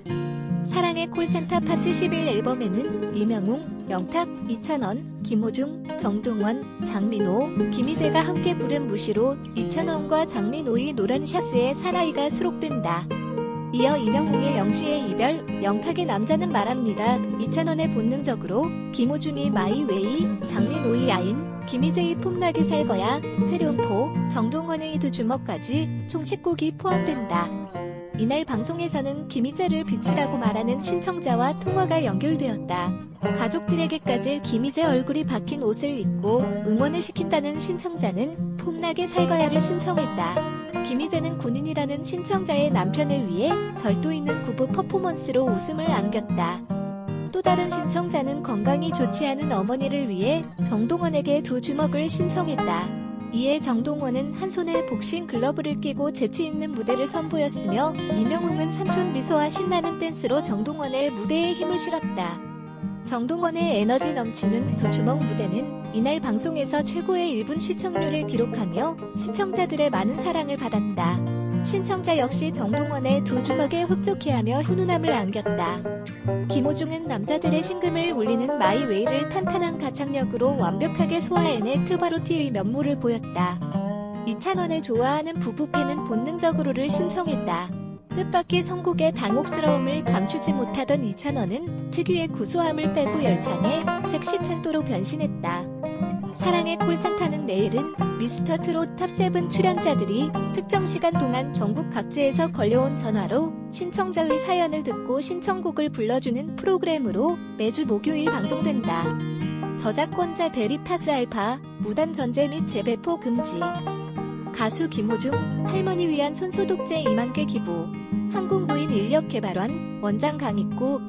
사랑의 콜센터 파트 11 앨범에는 이명웅, 영탁, 이찬원, 김호중, 정동원, 장민호, 김희재가 함께 부른 무시로 이찬원과 장민호의 노란 샤스의 사나이가 수록된다. 이어 이명웅의 영시의 이별, 영탁의 남자는 말합니다. 이찬원의 본능적으로, 김호중이 마이웨이, 장민호의 아인, 김희재의 폼나게 살 거야, 회룡포, 정동원의 두 주먹까지 총 10곡이 포함된다. 이날 방송에서는 김희재를 빛이라고 말하는 신청자와 통화가 연결되었다. 가족들에게까지 김희재 얼굴이 박힌 옷을 입고 응원을 시킨다는 신청자는 폼나게 살거야를 신청했다. 김희재는 군인이라는 신청자의 남편을 위해 절도 있는 구부 퍼포먼스로 웃음을 안겼다. 또 다른 신청자는 건강이 좋지 않은 어머니를 위해 정동원에게 두 주먹을 신청했다. 이에 정동원은 한 손에 복싱 글러브를 끼고 재치 있는 무대를 선보였으며 이명웅은 삼촌 미소와 신나는 댄스로 정동원의 무대에 힘을 실었다. 정동원의 에너지 넘치는 두 주먹 무대는 이날 방송에서 최고의 1분 시청률을 기록하며 시청자들의 많은 사랑을 받았다. 신청자 역시 정동원의 두 주먹에 흡족해하며 훈훈함을 안겼다. 김호중은 남자들의 심금을 울리는 마이웨이를 탄탄한 가창력으로 완벽하게 소화해내 트바로티의 면모를 보였다. 이찬원을 좋아하는 부부 팬은 본능적으로를 신청했다. 뜻밖의 선곡의 당혹스러움을 감추지 못하던 이찬원은 특유의 구수함을 빼고 열창해 섹시 챈또로 변신했다. 사랑의 콜상타는 내일은 미스터 트롯 탑7 출연자들이 특정 시간 동안 전국 각지에서 걸려온 전화로 신청자의 사연을 듣고 신청곡을 불러주는 프로그램으로 매주 목요일 방송된다. 저작권자 베리타스 알파, 무단 전제 및 재배포 금지. 가수 김호중, 할머니 위한 손소독제 2만 개 기부. 한국노인인력개발원, 원장 강익구,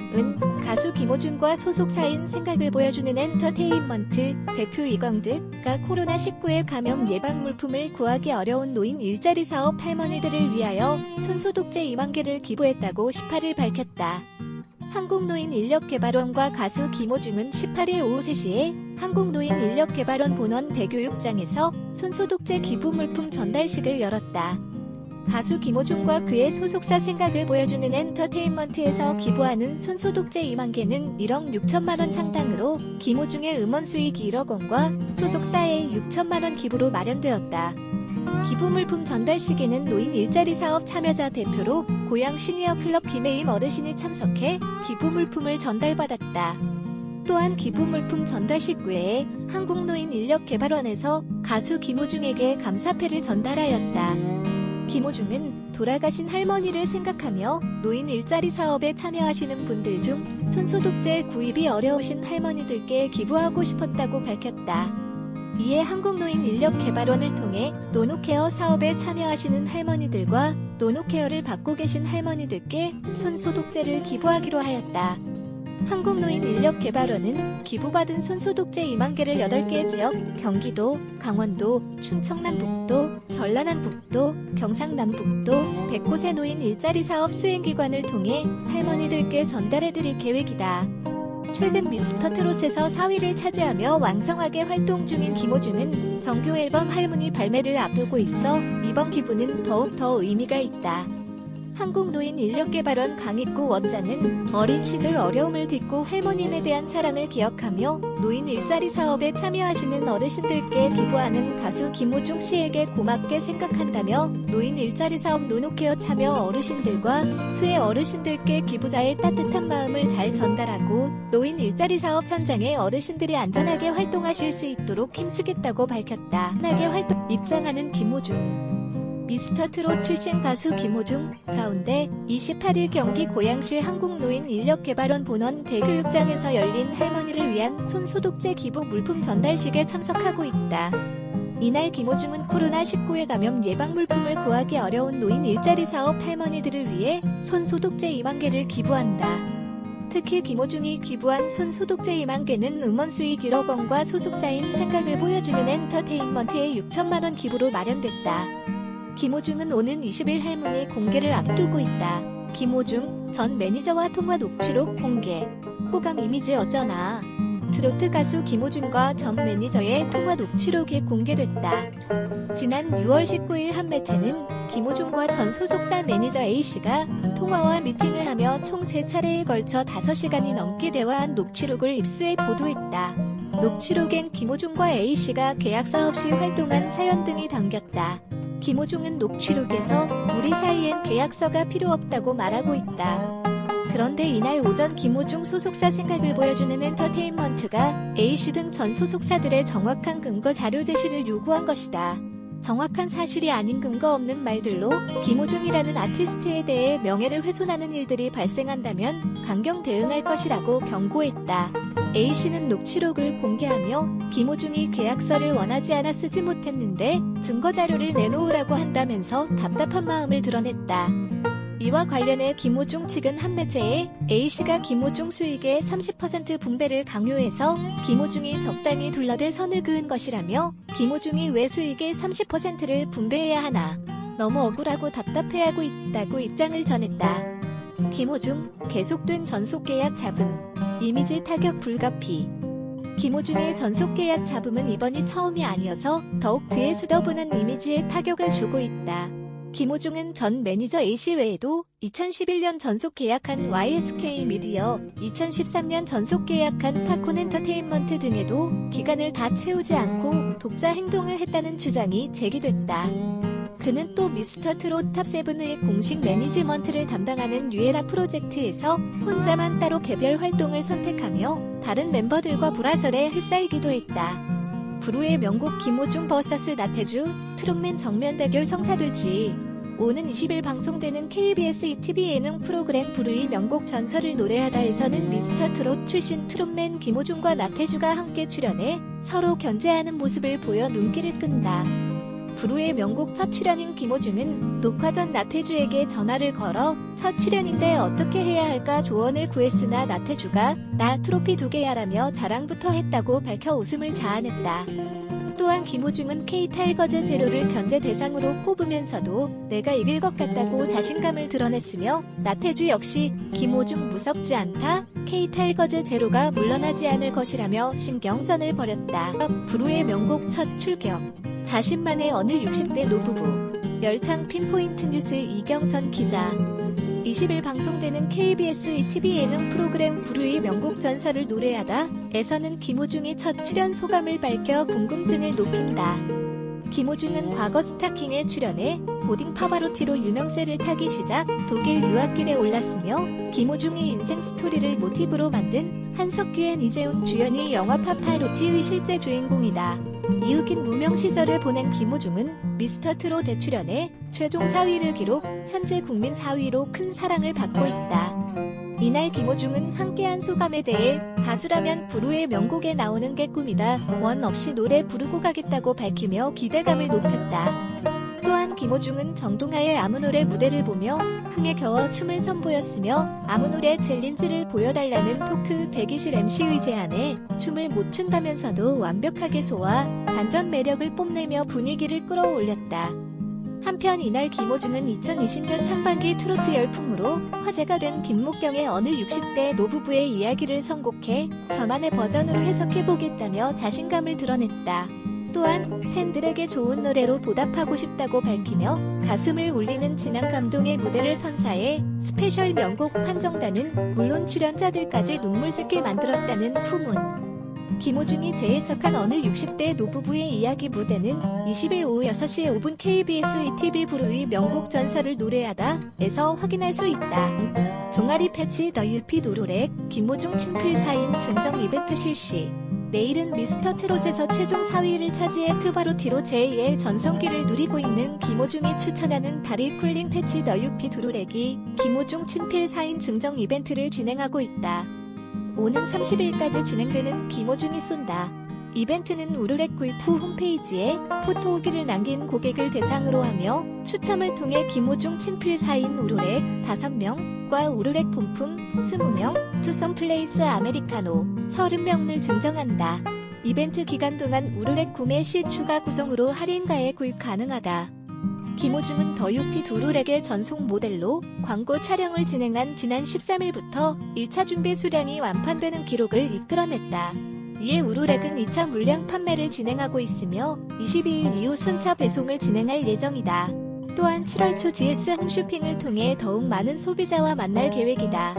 가수 김호중과 소속사인 생각을 보여주는 엔터테인먼트, 대표 이광득가 코로나19의 감염 예방 물품을 구하기 어려운 노인 일자리 사업 할머니들을 위하여 손소독제 2만 개를 기부했다고 18일 밝혔다. 한국노인인력개발원과 가수 김호중은 18일 오후 3시에 한국노인인력개발원 본원 대교육장에서 손소독제 기부 물품 전달식을 열었다. 가수 김호중과 그의 소속사 생각을 보여주는 엔터테인먼트에서 기부하는 손소독제 2만 개는 1억 6천만 원 상당으로 김호중의 음원 수익 1억 원과 소속사의 6천만 원 기부로 마련되었다. 기부 물품 전달식에는 노인 일자리 사업 참여자 대표로 고양 시니어 클럽 김혜임 어르신이 참석해 기부 물품을 전달받았다. 또한 기부 물품 전달식 외에 한국노인인력개발원에서 가수 김호중에게 감사패를 전달하였다. 김호중은 돌아가신 할머니를 생각하며 노인 일자리 사업에 참여하시는 분들 중 손소독제 구입이 어려우신 할머니들께 기부하고 싶었다고 밝혔다. 이에 한국노인인력개발원을 통해 노노케어 사업에 참여하시는 할머니들과 노노케어를 받고 계신 할머니들께 손소독제를 기부하기로 하였다. 한국노인인력개발원은 기부받은 손소독제 2만 개를 8개 지역, 경기도, 강원도, 충청남북도, 전라남북도, 경상남북도 100곳의 노인 일자리 사업 수행기관을 통해 할머니들께 전달해드릴 계획이다. 최근 미스터 트롯에서 4위를 차지하며 왕성하게 활동 중인 김호중은 정규 앨범 할머니 발매를 앞두고 있어 이번 기부는 더욱 더 의미가 있다. 한국노인인력개발원 강익구 원장은 어린 시절 어려움을 딛고 할머님에 대한 사랑을 기억하며 노인 일자리 사업에 참여하시는 어르신들께 기부하는 가수 김호중 씨에게 고맙게 생각한다며 노인 일자리 사업 노노케어 참여 어르신들과 수혜 어르신들께 기부자의 따뜻한 마음을 잘 전달하고 노인 일자리 사업 현장에 어르신들이 안전하게 활동하실 수 있도록 힘쓰겠다고 밝혔다. 안전하게 입장하는 김호중. 미스터 트롯 출신 가수 김호중 가운데 28일 경기 고양시 한국노인인력개발원 본원 대교육장에서 열린 할머니를 위한 손소독제 기부 물품 전달식에 참석하고 있다. 이날 김호중은 코로나19의 감염 예방 물품을 구하기 어려운 노인 일자리 사업 할머니들을 위해 손소독제 2만 개를 기부한다. 특히 김호중이 기부한 손소독제 2만 개는 음원 수익 1억 원과 소속사인 생각을 보여주는 엔터테인먼트의 6천만 원 기부로 마련됐다. 김호중은 오는 20일 할머니 공개를 앞두고 있다. 김호중 전 매니저와 통화 녹취록 공개. 호감 이미지 어쩌나. 트로트 가수 김호중과 전 매니저의 통화 녹취록이 공개됐다. 지난 6월 19일 한 매체는 김호중과 전 소속사 매니저 A씨가 통화와 미팅을 하며 총 3차례에 걸쳐 5시간이 넘게 대화한 녹취록을 입수해 보도했다. 녹취록엔 김호중과 A씨가 계약서 없이 활동한 사연 등이 담겼다. 김호중은 녹취록에서 우리 사이엔 계약서가 필요 없다고 말하고 있다. 그런데 이날 오전 김호중 소속사 생각을 보여주는 엔터테인먼트가 A씨 등 전 소속사들의 정확한 근거 자료 제시를 요구한 것이다. 정확한 사실이 아닌 근거 없는 말들로 김호중이라는 아티스트에 대해 명예를 훼손하는 일들이 발생한다면 강경 대응할 것이라고 경고했다. A씨는 녹취록을 공개하며 김호중이 계약서를 원하지 않아 쓰지 못했는데 증거자료를 내놓으라고 한다면서 답답한 마음을 드러냈다. 이와 관련해 김호중 측은 한 매체에 A씨가 김호중 수익의 30% 분배를 강요해서 김호중이 적당히 둘러댈 선을 그은 것이라며 김호중이 왜 수익의 30%를 분배해야 하나 너무 억울하고 답답해하고 있다고 입장을 전했다. 김호중 계속된 전속계약 잡음 이미지 타격 불가피. 김호중의 전속계약 잡음은 이번이 처음이 아니어서 더욱 그의 수더분한 이미지에 타격을 주고 있다. 김호중은 전 매니저 A씨 외에도 2011년 전속 계약한 YSK 미디어, 2013년 전속 계약한 팝콘 엔터테인먼트 등에도 기간을 다 채우지 않고 독자 행동을 했다는 주장이 제기됐다. 그는 또 미스터 트롯 탑7의 공식 매니지먼트를 담당하는 뉴에라 프로젝트에서 혼자만 따로 개별 활동을 선택하며 다른 멤버들과 불화설에 휩싸이기도 했다. 부루의 명곡 김호중 vs 나태주, 트롯맨 정면 대결 성사될지. 오는 20일 방송되는 KBS ETV 예능 프로그램 부루의 명곡 전설을 노래하다에서는 미스터 트롯 출신 트롯맨 김호중과 나태주가 함께 출연해 서로 견제하는 모습을 보여 눈길을 끈다. 부루의 명곡 첫 출연인 김호중은 녹화 전 나태주에게 전화를 걸어 첫 출연인데 어떻게 해야 할까 조언을 구했으나 나태주가 나 트로피 2개야라며 자랑부터 했다고 밝혀 웃음을 자아냈다. 또한 김호중은 K타이거즈 제로를 견제 대상으로 꼽으면서도 내가 이길 것 같다고 자신감을 드러냈으며 나태주 역시 김호중 무섭지 않다, K타이거즈 제로가 물러나지 않을 것이라며 신경전을 벌였다. 부루의 명곡 첫 출격. 자신만의 어느 60대 노부부. 열창 핀포인트 뉴스 이경선 기자. 20일 방송되는 KBS ETV 예능 프로그램 부루의 명곡 전설을 노래하다 에서는 김호중이 첫 출연 소감을 밝혀 궁금증을 높인다. 김호중은 과거 스타킹에 출연해 보딩 파바로티로 유명세를 타기 시작 독일 유학길에 올랐으며 김호중의 인생 스토리를 모티브로 만든 한석규엔 이재훈 주연의 영화 파파로티의 실제 주인공이다. 이윽긴 무명 시절을 보낸 김호중은 미스터 트롯에 출연해 최종 4위를 기록, 현재 국민 4위로 큰 사랑을 받고 있다. 이날 김호중은 함께한 소감에 대해 가수라면 부루의 명곡에 나오는 게 꿈이다, 원 없이 노래 부르고 가겠다고 밝히며 기대감을 높였다. 또한 김호중은 정동하의 아무노래 무대를 보며 흥에 겨워 춤을 선보였으며 아무노래 챌린지를 보여달라는 토크 대기실 MC의 제안에 춤을 못 춘다면서도 완벽하게 소화, 반전 매력을 뽐내며 분위기를 끌어올렸다. 한편 이날 김호중은 2020년 상반기 트로트 열풍으로 화제가 된 김목경의 어느 60대 노부부의 이야기를 선곡해 저만의 버전으로 해석해보겠다며 자신감을 드러냈다. 또한 팬들에게 좋은 노래로 보답하고 싶다고 밝히며 가슴을 울리는 진한 감동의 무대를 선사해 스페셜 명곡 판정단은 물론 출연자들까지 눈물 짓게 만들었다는 후문. 김호중이 재해석한 어느 60대 노부부의 이야기 무대는 20일 오후 6시 5분 KBS ETV 부루의 명곡 전설을 노래하다 에서 확인할 수 있다. 종아리 패치 더 유피 누르렉, 김호중 친필 사인 증정 이벤트 실시. 내일은 미스터 트롯에서 최종 4위를 차지해 트바로티로 제2의 전성기를 누리고 있는 김호중이 추천하는 다리 쿨링 패치 더 유피 두루렉이 김호중 친필 사인 증정 이벤트를 진행하고 있다. 오는 30일까지 진행되는 김호중이 쏜다. 이벤트는 우르렉 구입 후 홈페이지에 포토 후기를 남긴 고객을 대상으로 하며 추첨을 통해 김호중 친필 사인 우르렉 5명과 우르렉 본품 20명, 투썸 플레이스 아메리카노 30명을 증정한다. 이벤트 기간 동안 우르렉 구매 시 추가 구성으로 할인가에 구입 가능하다. 김호중은 더 유피 두루렉의 전속 모델로 광고 촬영을 진행한 지난 13일부터 1차 준비 수량이 완판되는 기록을 이끌어냈다. 이에 우르렉은 2차 물량 판매를 진행하고 있으며 22일 이후 순차 배송을 진행할 예정이다. 또한 7월 초 GS 홈쇼핑을 통해 더욱 많은 소비자와 만날 계획이다.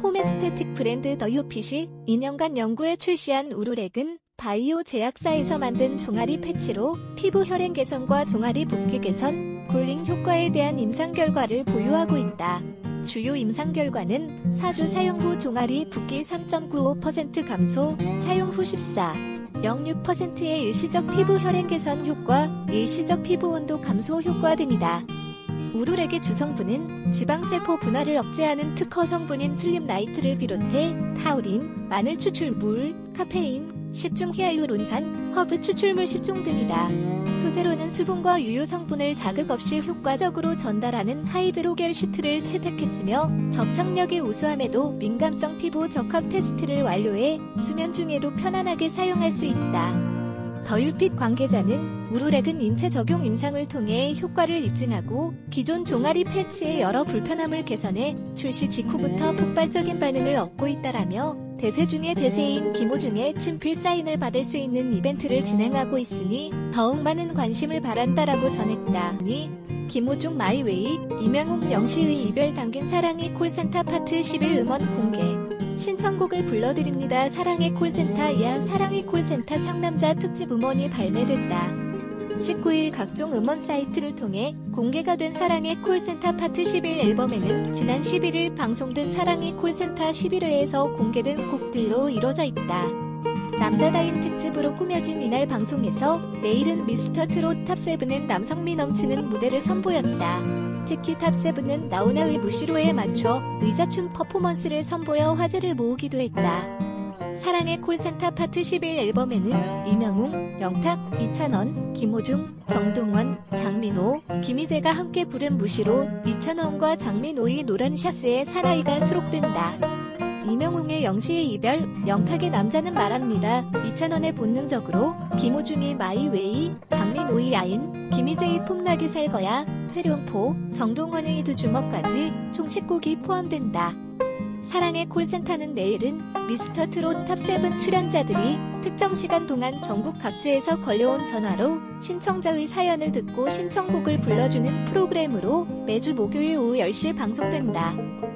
홈에스테틱 브랜드 더 유핏이 2년간 연구에 출시한 우르렉은 바이오 제약사에서 만든 종아리 패치로 피부 혈행 개선과 종아리 붓기 개선, 굴링 효과에 대한 임상 결과를 보유하고 있다. 주요 임상 결과는 4주 사용 후 종아리 붓기 3.95% 감소, 사용 후 14.06%의 일시적 피부 혈행 개선 효과, 일시적 피부 온도 감소 효과 등이다. 우르렉의 주성분은 지방세포 분화를 억제하는 특허 성분인 슬립라이트를 비롯해 타우린, 마늘 추출물, 카페인, 식중 히알루론산, 허브 추출물 10종 등이다. 소재로는 수분과 유효 성분을 자극 없이 효과적으로 전달하는 하이드로겔 시트를 채택했으며 접착력이 우수함에도 민감성 피부 적합 테스트를 완료해 수면 중에도 편안하게 사용할 수 있다. 더 유핏 관계자는 우르렉은 인체 적용 임상을 통해 효과를 입증하고 기존 종아리 패치의 여러 불편함을 개선해 출시 직후부터 폭발적인 반응을 얻고 있다라며 대세 중의 대세인 김호중의 친필 사인을 받을 수 있는 이벤트를 진행하고 있으니 더욱 많은 관심을 바란다라고 전했다. 김호중 마이웨이, 이명웅 영시의 이별 담긴 사랑의 콜센터 파트 11 음원 공개. 신청곡을 불러드립니다. 사랑의 콜센터 이한 사랑의 콜센터 상남자 특집 음원이 발매됐다. 19일 각종 음원 사이트를 통해 공개가 된 사랑의 콜센터 파트 11 앨범에는 지난 11일 방송된 사랑의 콜센터 11회에서 공개된 곡들로 이뤄져 있다. 남자다임 특집으로 꾸며진 이날 방송에서 내일은 미스터 트롯 탑7은 남성미 넘치는 무대를 선보였다. 특히 탑7은 나훈아의 무시로에 맞춰 의자춤 퍼포먼스를 선보여 화제를 모으기도 했다. 사랑의 콜센터 파트 11 앨범에는 이명웅, 영탁, 이찬원, 김호중, 정동원, 장민호, 김희재가 함께 부른 무시로, 이찬원과 장민호의 노란 샤스의 사나이가 수록된다. 이명웅의 영시의 이별, 영탁의 남자는 말합니다, 이찬원의 본능적으로, 김호중의 마이웨이, 장민호의 아인, 김희재의 폼나게 살거야, 회룡포, 정동원의 두 주먹까지 총 10곡이 포함된다. 사랑의 콜센터는 내일은 미스터 트롯 탑7 출연자들이 특정 시간 동안 전국 각지에서 걸려온 전화로 신청자의 사연을 듣고 신청곡을 불러주는 프로그램으로 매주 목요일 오후 10시에 방송된다.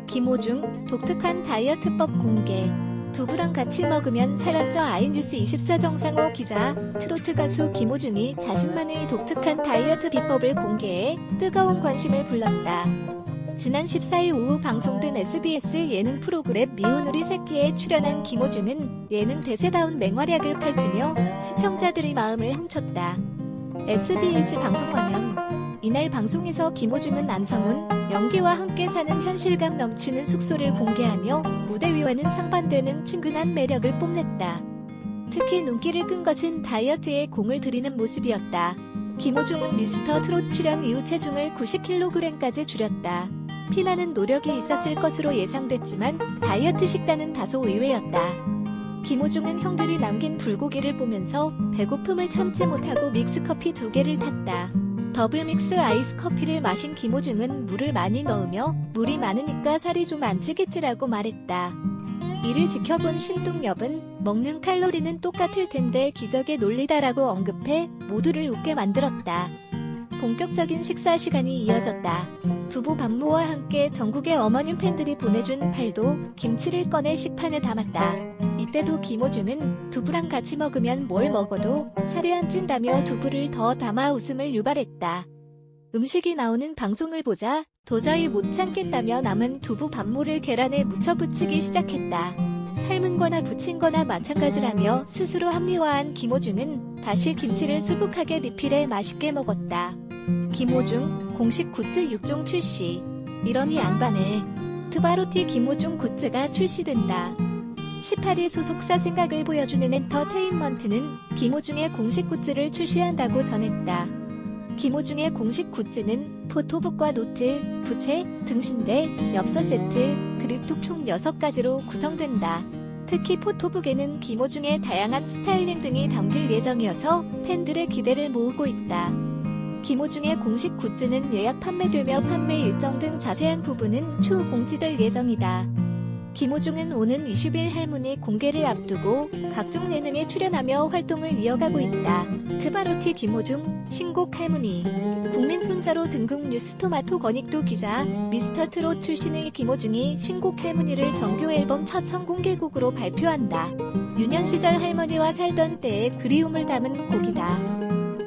김호중, 독특한 다이어트법 공개. 두부랑 같이 먹으면 살았죠. 아이뉴스24 정상호 기자. 트로트 가수 김호중이 자신만의 독특한 다이어트 비법을 공개해 뜨거운 관심을 불렀다. 지난 14일 오후 방송된 SBS 예능 프로그램 미운 우리 새끼에 출연한 김호중은 예능 대세다운 맹활약을 펼치며 시청자들의 마음을 훔쳤다. SBS 방송화면. 이날 방송에서 김호중은 안성훈, 연기와 함께 사는 현실감 넘치는 숙소를 공개하며 무대 위와는 상반되는 친근한 매력을 뽐냈다. 특히 눈길을 끈 것은 다이어트에 공을 들이는 모습이었다. 김호중은 미스터 트롯 출연 이후 체중을 90kg까지 줄였다. 피나는 노력이 있었을 것으로 예상됐지만 다이어트 식단은 다소 의외였다. 김호중은 형들이 남긴 불고기를 보면서 배고픔을 참지 못하고 믹스커피 2개를 탔다. 더블 믹스 아이스 커피를 마신 김호중은 물을 많이 넣으며 물이 많으니까 살이 좀 안 찌겠지라고 말했다. 이를 지켜본 신동엽은 먹는 칼로리는 똑같을 텐데 기적의 논리다라고 언급해 모두를 웃게 만들었다. 본격적인 식사 시간이 이어졌다. 두부 반모와 함께 전국의 어머님 팬들이 보내준 팔도, 김치를 꺼내 식판에 담았다. 이때도 김호중은 두부랑 같이 먹으면 뭘 먹어도 살이 안 찐다며 두부를 더 담아 웃음을 유발했다. 음식이 나오는 방송을 보자 도저히 못 참겠다며 남은 두부 반모를 계란에 묻혀 부치기 시작했다. 삶은 거나 부친 거나 마찬가지라며 스스로 합리화한 김호중은 다시 김치를 수북하게 리필해 맛있게 먹었다. 김호중 공식 굿즈 6종 출시. 이러니 안 반해. 트바로티 김호중 굿즈가 출시된다. 18일 소속사 생각을 보여주는 엔터테인먼트는 김호중의 공식 굿즈를 출시한다고 전했다. 김호중의 공식 굿즈는 포토북과 노트, 부채, 등신대, 엽서 세트, 그립톡 총 6가지로 구성된다. 특히 포토북에는 김호중의 다양한 스타일링 등이 담길 예정이어서 팬들의 기대를 모으고 있다. 김호중의 공식 굿즈는 예약 판매되며 판매 일정 등 자세한 부분은 추후 공지될 예정이다. 김호중은 오는 20일 할머니 공개를 앞두고 각종 예능에 출연하며 활동을 이어가고 있다. 트바로티 김호중, 신곡 할머니. 국민 손자로 등극 뉴스토마토 건익도 기자. 미스터 트롯 출신의 김호중이 신곡 할머니를 정규 앨범 첫 선공개곡으로 발표한다. 유년 시절 할머니와 살던 때의 그리움을 담은 곡이다.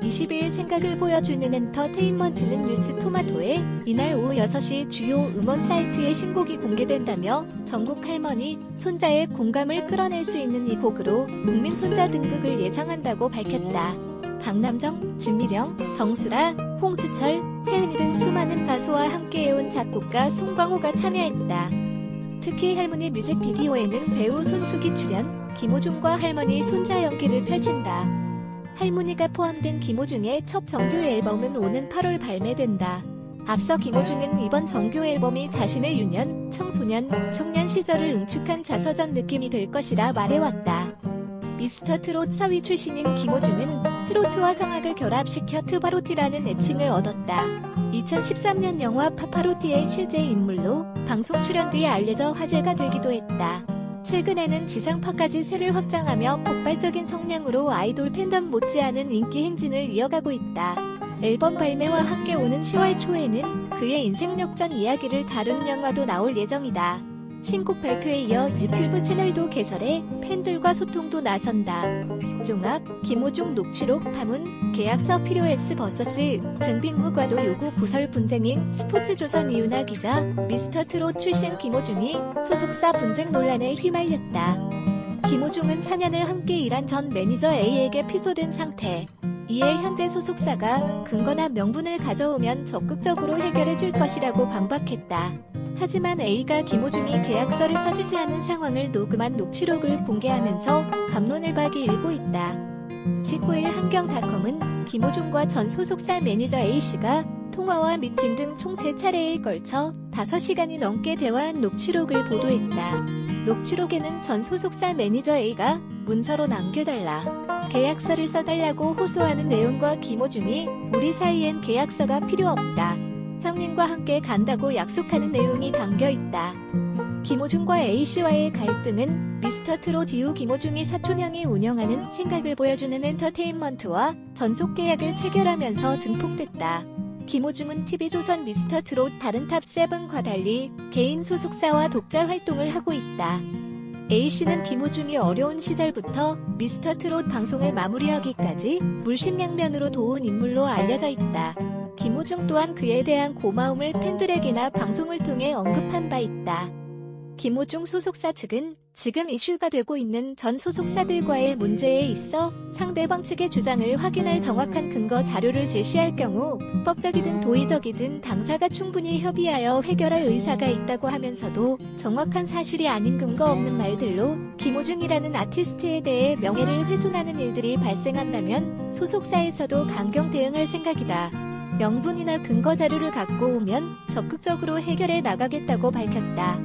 22일 생각을 보여주는 엔터테인먼트는 뉴스토마토에 이날 오후 6시 주요 음원 사이트에 신곡이 공개된다며 전국 할머니, 손자의 공감을 끌어낼 수 있는 이 곡으로 국민 손자 등극을 예상한다고 밝혔다. 박남정, 진미령, 정수라, 홍수철, 태은이 등 수많은 가수와 함께해온 작곡가 송광호가 참여했다. 특히 할머니 뮤직비디오에는 배우 손숙이 출연, 김호중과 할머니 손자 연기를 펼친다. 할머니가 포함된 김호중의 첫 정규 앨범은 오는 8월 발매된다. 앞서 김호중은 이번 정규 앨범이 자신의 유년, 청소년, 청년 시절을 응축한 자서전 느낌이 될 것이라 말해왔다. 미스터 트롯 4위 출신인 김호중은 트로트와 성악을 결합시켜 트바로티라는 애칭을 얻었다. 2013년 영화 파파로티의 실제 인물로 방송 출연 뒤에 알려져 화제가 되기도 했다. 최근에는 지상파까지 세를 확장하며 폭발적인 성량으로 아이돌 팬덤 못지않은 인기 행진을 이어가고 있다. 앨범 발매와 함께 오는 10월 초에는 그의 인생 역전 이야기를 다룬 영화도 나올 예정이다. 신곡 발표에 이어 유튜브 채널도 개설해 팬들과 소통도 나선다. 종합, 김호중 녹취록 파문, 계약서 필요 X vs 증빙무과도 요구 구설 분쟁인 스포츠조선 이윤아 기자, 미스터트롯 출신 김호중이 소속사 분쟁 논란에 휘말렸다. 김호중은 4년을 함께 일한 전 매니저 A에게 피소된 상태. 이에 현재 소속사가 근거나 명분을 가져오면 적극적으로 해결해 줄 것이라고 반박했다. 하지만 A가 김호중이 계약서를 써주지 않은 상황을 녹음한 녹취록을 공개하면서 갑론을박이 일고 있다. 19일 한경닷컴은 김호중과 전 소속사 매니저 A씨가 통화와 미팅 등 총 3차례에 걸쳐 5시간이 넘게 대화한 녹취록을 보도했다. 녹취록에는 전 소속사 매니저 A가 문서로 남겨달라, 계약서를 써달라고 호소하는 내용과 김호중이 우리 사이엔 계약서가 필요 없다, 형님과 함께 간다고 약속하는 내용이 담겨있다. 김호중과 A씨와의 갈등은 미스터트롯 이후 김호중이 사촌형이 운영하는 생각을 보여주는 엔터테인먼트와 전속 계약을 체결하면서 증폭됐다. 김호중은 TV조선 미스터트롯 다른 탑7과 달리 개인 소속사와 독자 활동을 하고 있다. A씨는 김호중이 어려운 시절부터 미스터트롯 방송을 마무리하기까지 물심양면으로 도운 인물로 알려져 있다. 김호중 또한 그에 대한 고마움을 팬들에게나 방송을 통해 언급한 바 있다. 김호중 소속사 측은 지금 이슈가 되고 있는 전 소속사들과의 문제에 있어 상대방 측의 주장을 확인할 정확한 근거 자료를 제시할 경우 법적이든 도의적이든 당사가 충분히 협의하여 해결할 의사가 있다고 하면서도 정확한 사실이 아닌 근거 없는 말들로 김호중이라는 아티스트에 대해 명예를 훼손하는 일들이 발생한다면 소속사에서도 강경 대응할 생각이다. 명분이나 근거 자료를 갖고 오면 적극적으로 해결해 나가겠다고 밝혔다.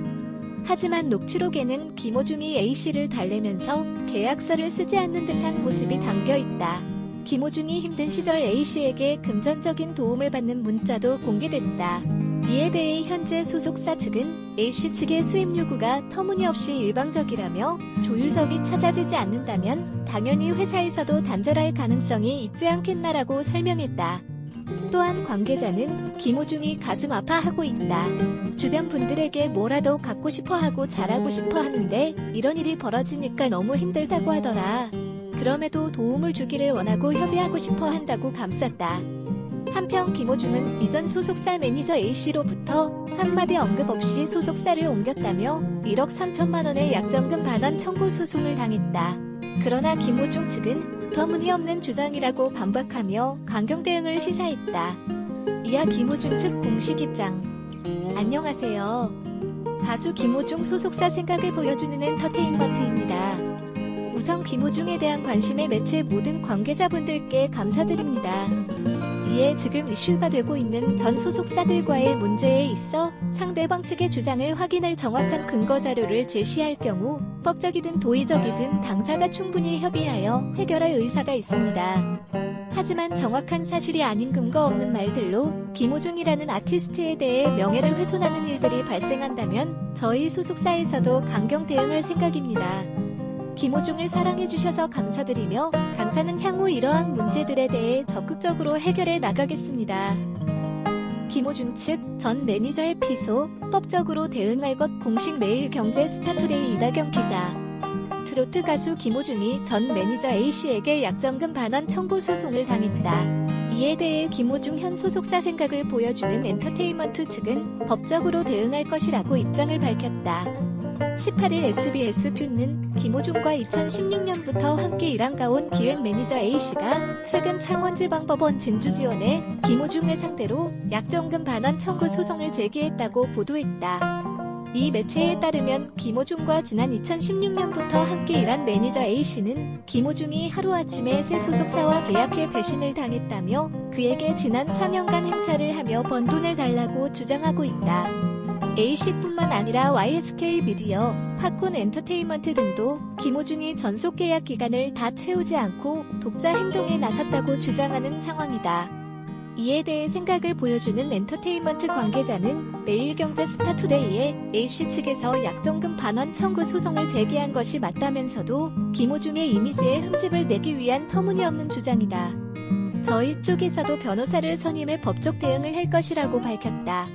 하지만 녹취록에는 김호중이 A씨를 달래면서 계약서를 쓰지 않는 듯한 모습이 담겨있다. 김호중이 힘든 시절 A씨에게 금전적인 도움을 받는 문자도 공개됐다. 이에 대해 현재 소속사 측은 A씨 측의 수입 요구가 터무니없이 일방적이라며 조율점이 찾아지지 않는다면 당연히 회사에서도 단절할 가능성이 있지 않겠나라고 설명했다. 또한 관계자는 김호중이 가슴 아파하고 있다. 주변 분들에게 뭐라도 갖고 싶어하고 잘하고 싶어 하는데 이런 일이 벌어지니까 너무 힘들다고 하더라. 그럼에도 도움을 주기를 원하고 협의하고 싶어 한다고 감쌌다. 한편 김호중은 이전 소속사 매니저 A씨로부터 한마디 언급 없이 소속사를 옮겼다며 1억 3천만 원의 약정금 반환 청구 소송을 당했다. 그러나 김호중 측은 터무니없는 주장이라고 반박하며 강경 대응을 시사했다. 이하 김호중 측 공식 입장. 안녕하세요. 가수 김호중 소속사 생각을 보여주는 엔터테인먼트입니다. 우선 김호중에 대한 관심에 매체 모든 관계자분들께 감사드립니다. 이에 지금 이슈가 되고 있는 전 소속사들과의 문제에 있어 상대방 측의 주장을 확인할 정확한 근거 자료를 제시할 경우 법적이든 도의적이든 당사가 충분히 협의하여 해결할 의사가 있습니다. 하지만 정확한 사실이 아닌 근거 없는 말들로 김호중이라는 아티스트에 대해 명예를 훼손하는 일들이 발생한다면 저희 소속사에서도 강경 대응할 생각입니다. 김호중을 사랑해주셔서 감사드리며 당사는 향후 이러한 문제들에 대해 적극적으로 해결해 나가겠습니다. 김호중 측 전 매니저의 피소, 법적으로 대응할 것. 공식 매일경제 스타투데이 이다경 기자. 트로트 가수 김호중이 전 매니저 A씨에게 약정금 반환 청구 소송을 당했다. 이에 대해 김호중 현 소속사 생각을 보여주는 엔터테인먼트 측은 법적으로 대응할 것이라고 입장을 밝혔다. 18일 SBS 뷰는 김호중과 2016년부터 함께 일한 가온 기획 매니저 A씨가 최근 창원지방법원 진주지원에 김호중을 상대로 약정금 반환 청구 소송을 제기했다고 보도했다. 이 매체에 따르면 김호중과 지난 2016년부터 함께 일한 매니저 A씨는 김호중이 하루아침에 새 소속사와 계약해 배신을 당했다며 그에게 지난 4년간 행사를 하며 번 돈을 달라고 주장하고 있다. A씨뿐만 아니라 YSK 미디어, 팝콘 엔터테인먼트 등도 김호중이 전속 계약 기간을 다 채우지 않고 독자 행동에 나섰다고 주장하는 상황이다. 이에 대해 생각을 보여주는 엔터테인먼트 관계자는 매일경제 스타투데이에 A씨 측에서 약정금 반환 청구 소송을 제기한 것이 맞다면서도 김호중의 이미지에 흠집을 내기 위한 터무니없는 주장이다. 저희 쪽에서도 변호사를 선임해 법적 대응을 할 것이라고 밝혔다.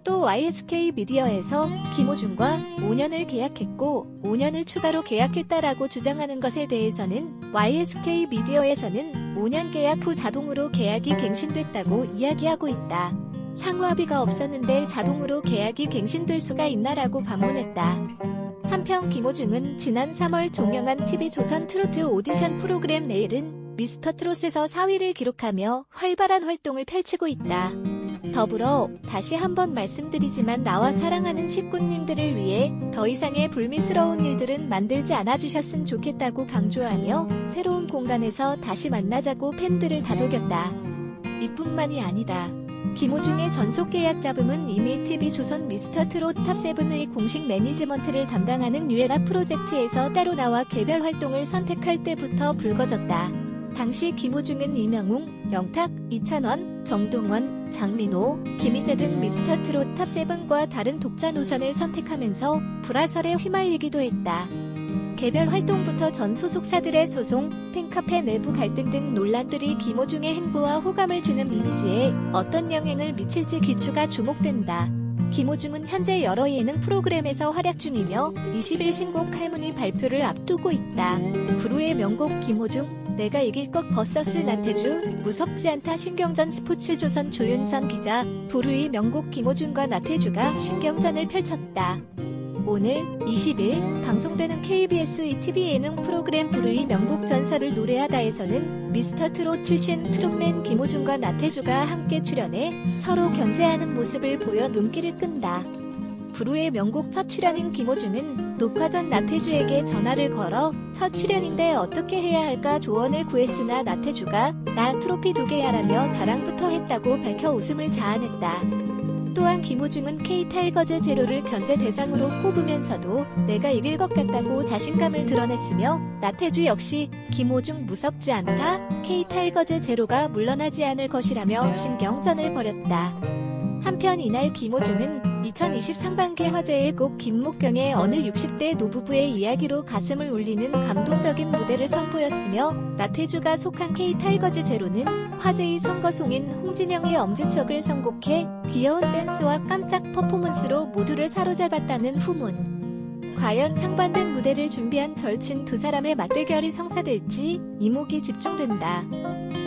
또 YSK 미디어에서 김호중과 5년을 계약했고 5년을 추가로 계약했다라고 주장하는 것에 대해서는 YSK 미디어에서는 5년 계약 후 자동으로 계약이 갱신됐다고 이야기하고 있다. 상호 합의가 없었는데 자동으로 계약이 갱신될 수가 있나라고 반문했다. 한편 김호중은 지난 3월 종영한 TV조선 트로트 오디션 프로그램 내일은 미스터트롯에서 4위를 기록하며 활발한 활동을 펼치고 있다. 더불어 다시 한번 말씀드리지만 나와 사랑하는 식구님들을 위해 더 이상의 불미스러운 일들은 만들지 않아주셨으면 좋겠다고 강조하며 새로운 공간에서 다시 만나자고 팬들을 다독였다. 이뿐만이 아니다. 김호중의 전속 계약 잡음은 이미 TV조선 미스터트롯 탑7의 공식 매니지먼트를 담당하는 뉴에라 프로젝트에서 따로 나와 개별 활동을 선택할 때부터 불거졌다. 당시 김호중은 이명웅, 영탁, 이찬원, 정동원, 장민호, 김희재 등 미스터트롯 탑7과 다른 독자 노선을 선택하면서 불화설에 휘말리기도 했다. 개별 활동부터 전 소속사들의 소송, 팬카페 내부 갈등 등 논란들이 김호중의 행보와 호감을 주는 이미지에 어떤 영향을 미칠지 귀추가 주목된다. 김호중은 현재 여러 예능 프로그램에서 활약 중이며 20일 신곡 할머니 발표를 앞두고 있다. 부르의 명곡 김호중, 내가 이길 것 vs 나태주, 무섭지 않다 신경전 스포츠조선 조윤선 기자, 부르의 명곡 김호중과 나태주가 신경전을 펼쳤다. 오늘 20일 방송되는 KBS ETV 예능 프로그램 부르의 명곡 전설을 노래하다에서는 미스터트롯 출신 트롯맨 김호중과 나태주가 함께 출연해 서로 견제하는 모습을 보여 눈길을 끈다. 부르의 명곡 첫 출연인 김호중은 녹화 전 나태주에게 전화를 걸어 첫 출연인데 어떻게 해야 할까 조언을 구했으나 나태주가 나 트로피 2개야라며 자랑부터 했다고 밝혀 웃음을 자아냈다. 또한 김호중은 K타이거즈 제로를 견제 대상으로 꼽으면서도 내가 이길 것 같다고 자신감을 드러냈으며 나태주 역시 김호중 무섭지 않다, K타이거즈 제로가 물러나지 않을 것이라며 신경전을 벌였다. 한편 이날 김호중은 2020 상반기 화제의 곡 김목경의 어느 60대 노부부의 이야기로 가슴을 울리는 감동적인 무대를 선보였으며 나태주가 속한 K타이거즈 제로는 화제의 선거송인 홍진영의 엄지척을 선곡해 귀여운 댄스와 깜짝 퍼포먼스로 모두를 사로잡았다는 후문. 과연 상반된 무대를 준비한 절친 두 사람의 맞대결이 성사될지 이목이 집중된다.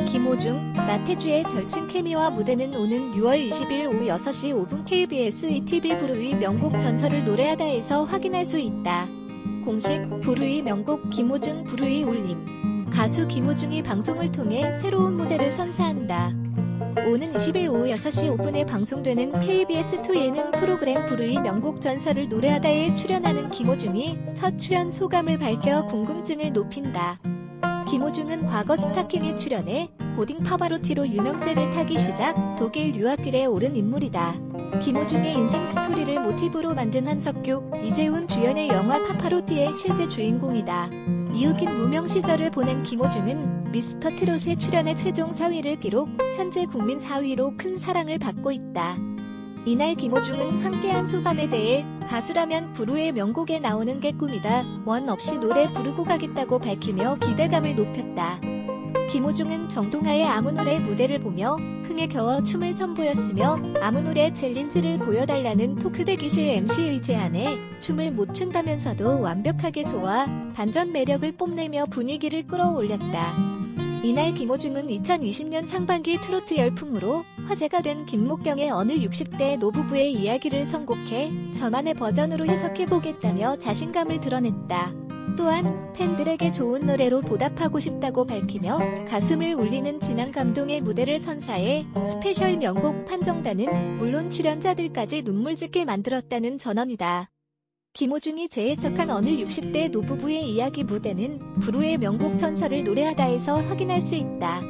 김호중, 나태주의 절친 케미와 무대는 오는 6월 20일 오후 6시 5분 KBS ETV 부르의 명곡 전설을 노래하다에서 확인할 수 있다. 공식 부르의 명곡 김호중 부르의 울림. 가수 김호중이 방송을 통해 새로운 무대를 선사한다. 오는 20일 오후 6시 5분에 방송되는 KBS2 예능 프로그램 부르의 명곡 전설을 노래하다에 출연하는 김호중이 첫 출연 소감을 밝혀 궁금증을 높인다. 김호중은 과거 스타킹에 출연해 고딩 파바로티로 유명세를 타기 시작 독일 유학길에 오른 인물이다. 김호중의 인생 스토리를 모티브로 만든 한석규, 이재훈 주연의 영화 파파로티의 실제 주인공이다. 이윽긴 무명 시절을 보낸 김호중은 미스터트롯에 출연해 최종 4위를 기록, 현재 국민 4위로 큰 사랑을 받고 있다. 이날 김호중은 함께한 소감에 대해 가수라면 부르의 명곡에 나오는 게 꿈이다. 원 없이 노래 부르고 가겠다고 밝히며 기대감을 높였다. 김호중은 정동하의 아무노래 무대를 보며 흥에 겨워 춤을 선보였으며 아무노래 챌린지를 보여달라는 토크 대기실 MC의 제안에 춤을 못 춘다면서도 완벽하게 소화, 반전 매력을 뽐내며 분위기를 끌어올렸다. 이날 김호중은 2020년 상반기 트로트 열풍으로 화제가 된 김목경의 어느 60대 노부부의 이야기를 선곡해 저만의 버전으로 해석해보겠다며 자신감을 드러냈다. 또한 팬들에게 좋은 노래로 보답하고 싶다고 밝히며 가슴을 울리는 진한 감동의 무대를 선사해 스페셜 명곡 판정단은 물론 출연자들까지 눈물 짓게 만들었다는 전언이다. 김호중이 재해석한 어느 60대 노부부의 이야기 무대는 부르의 명곡 전설을 노래하다에서 확인할 수 있다.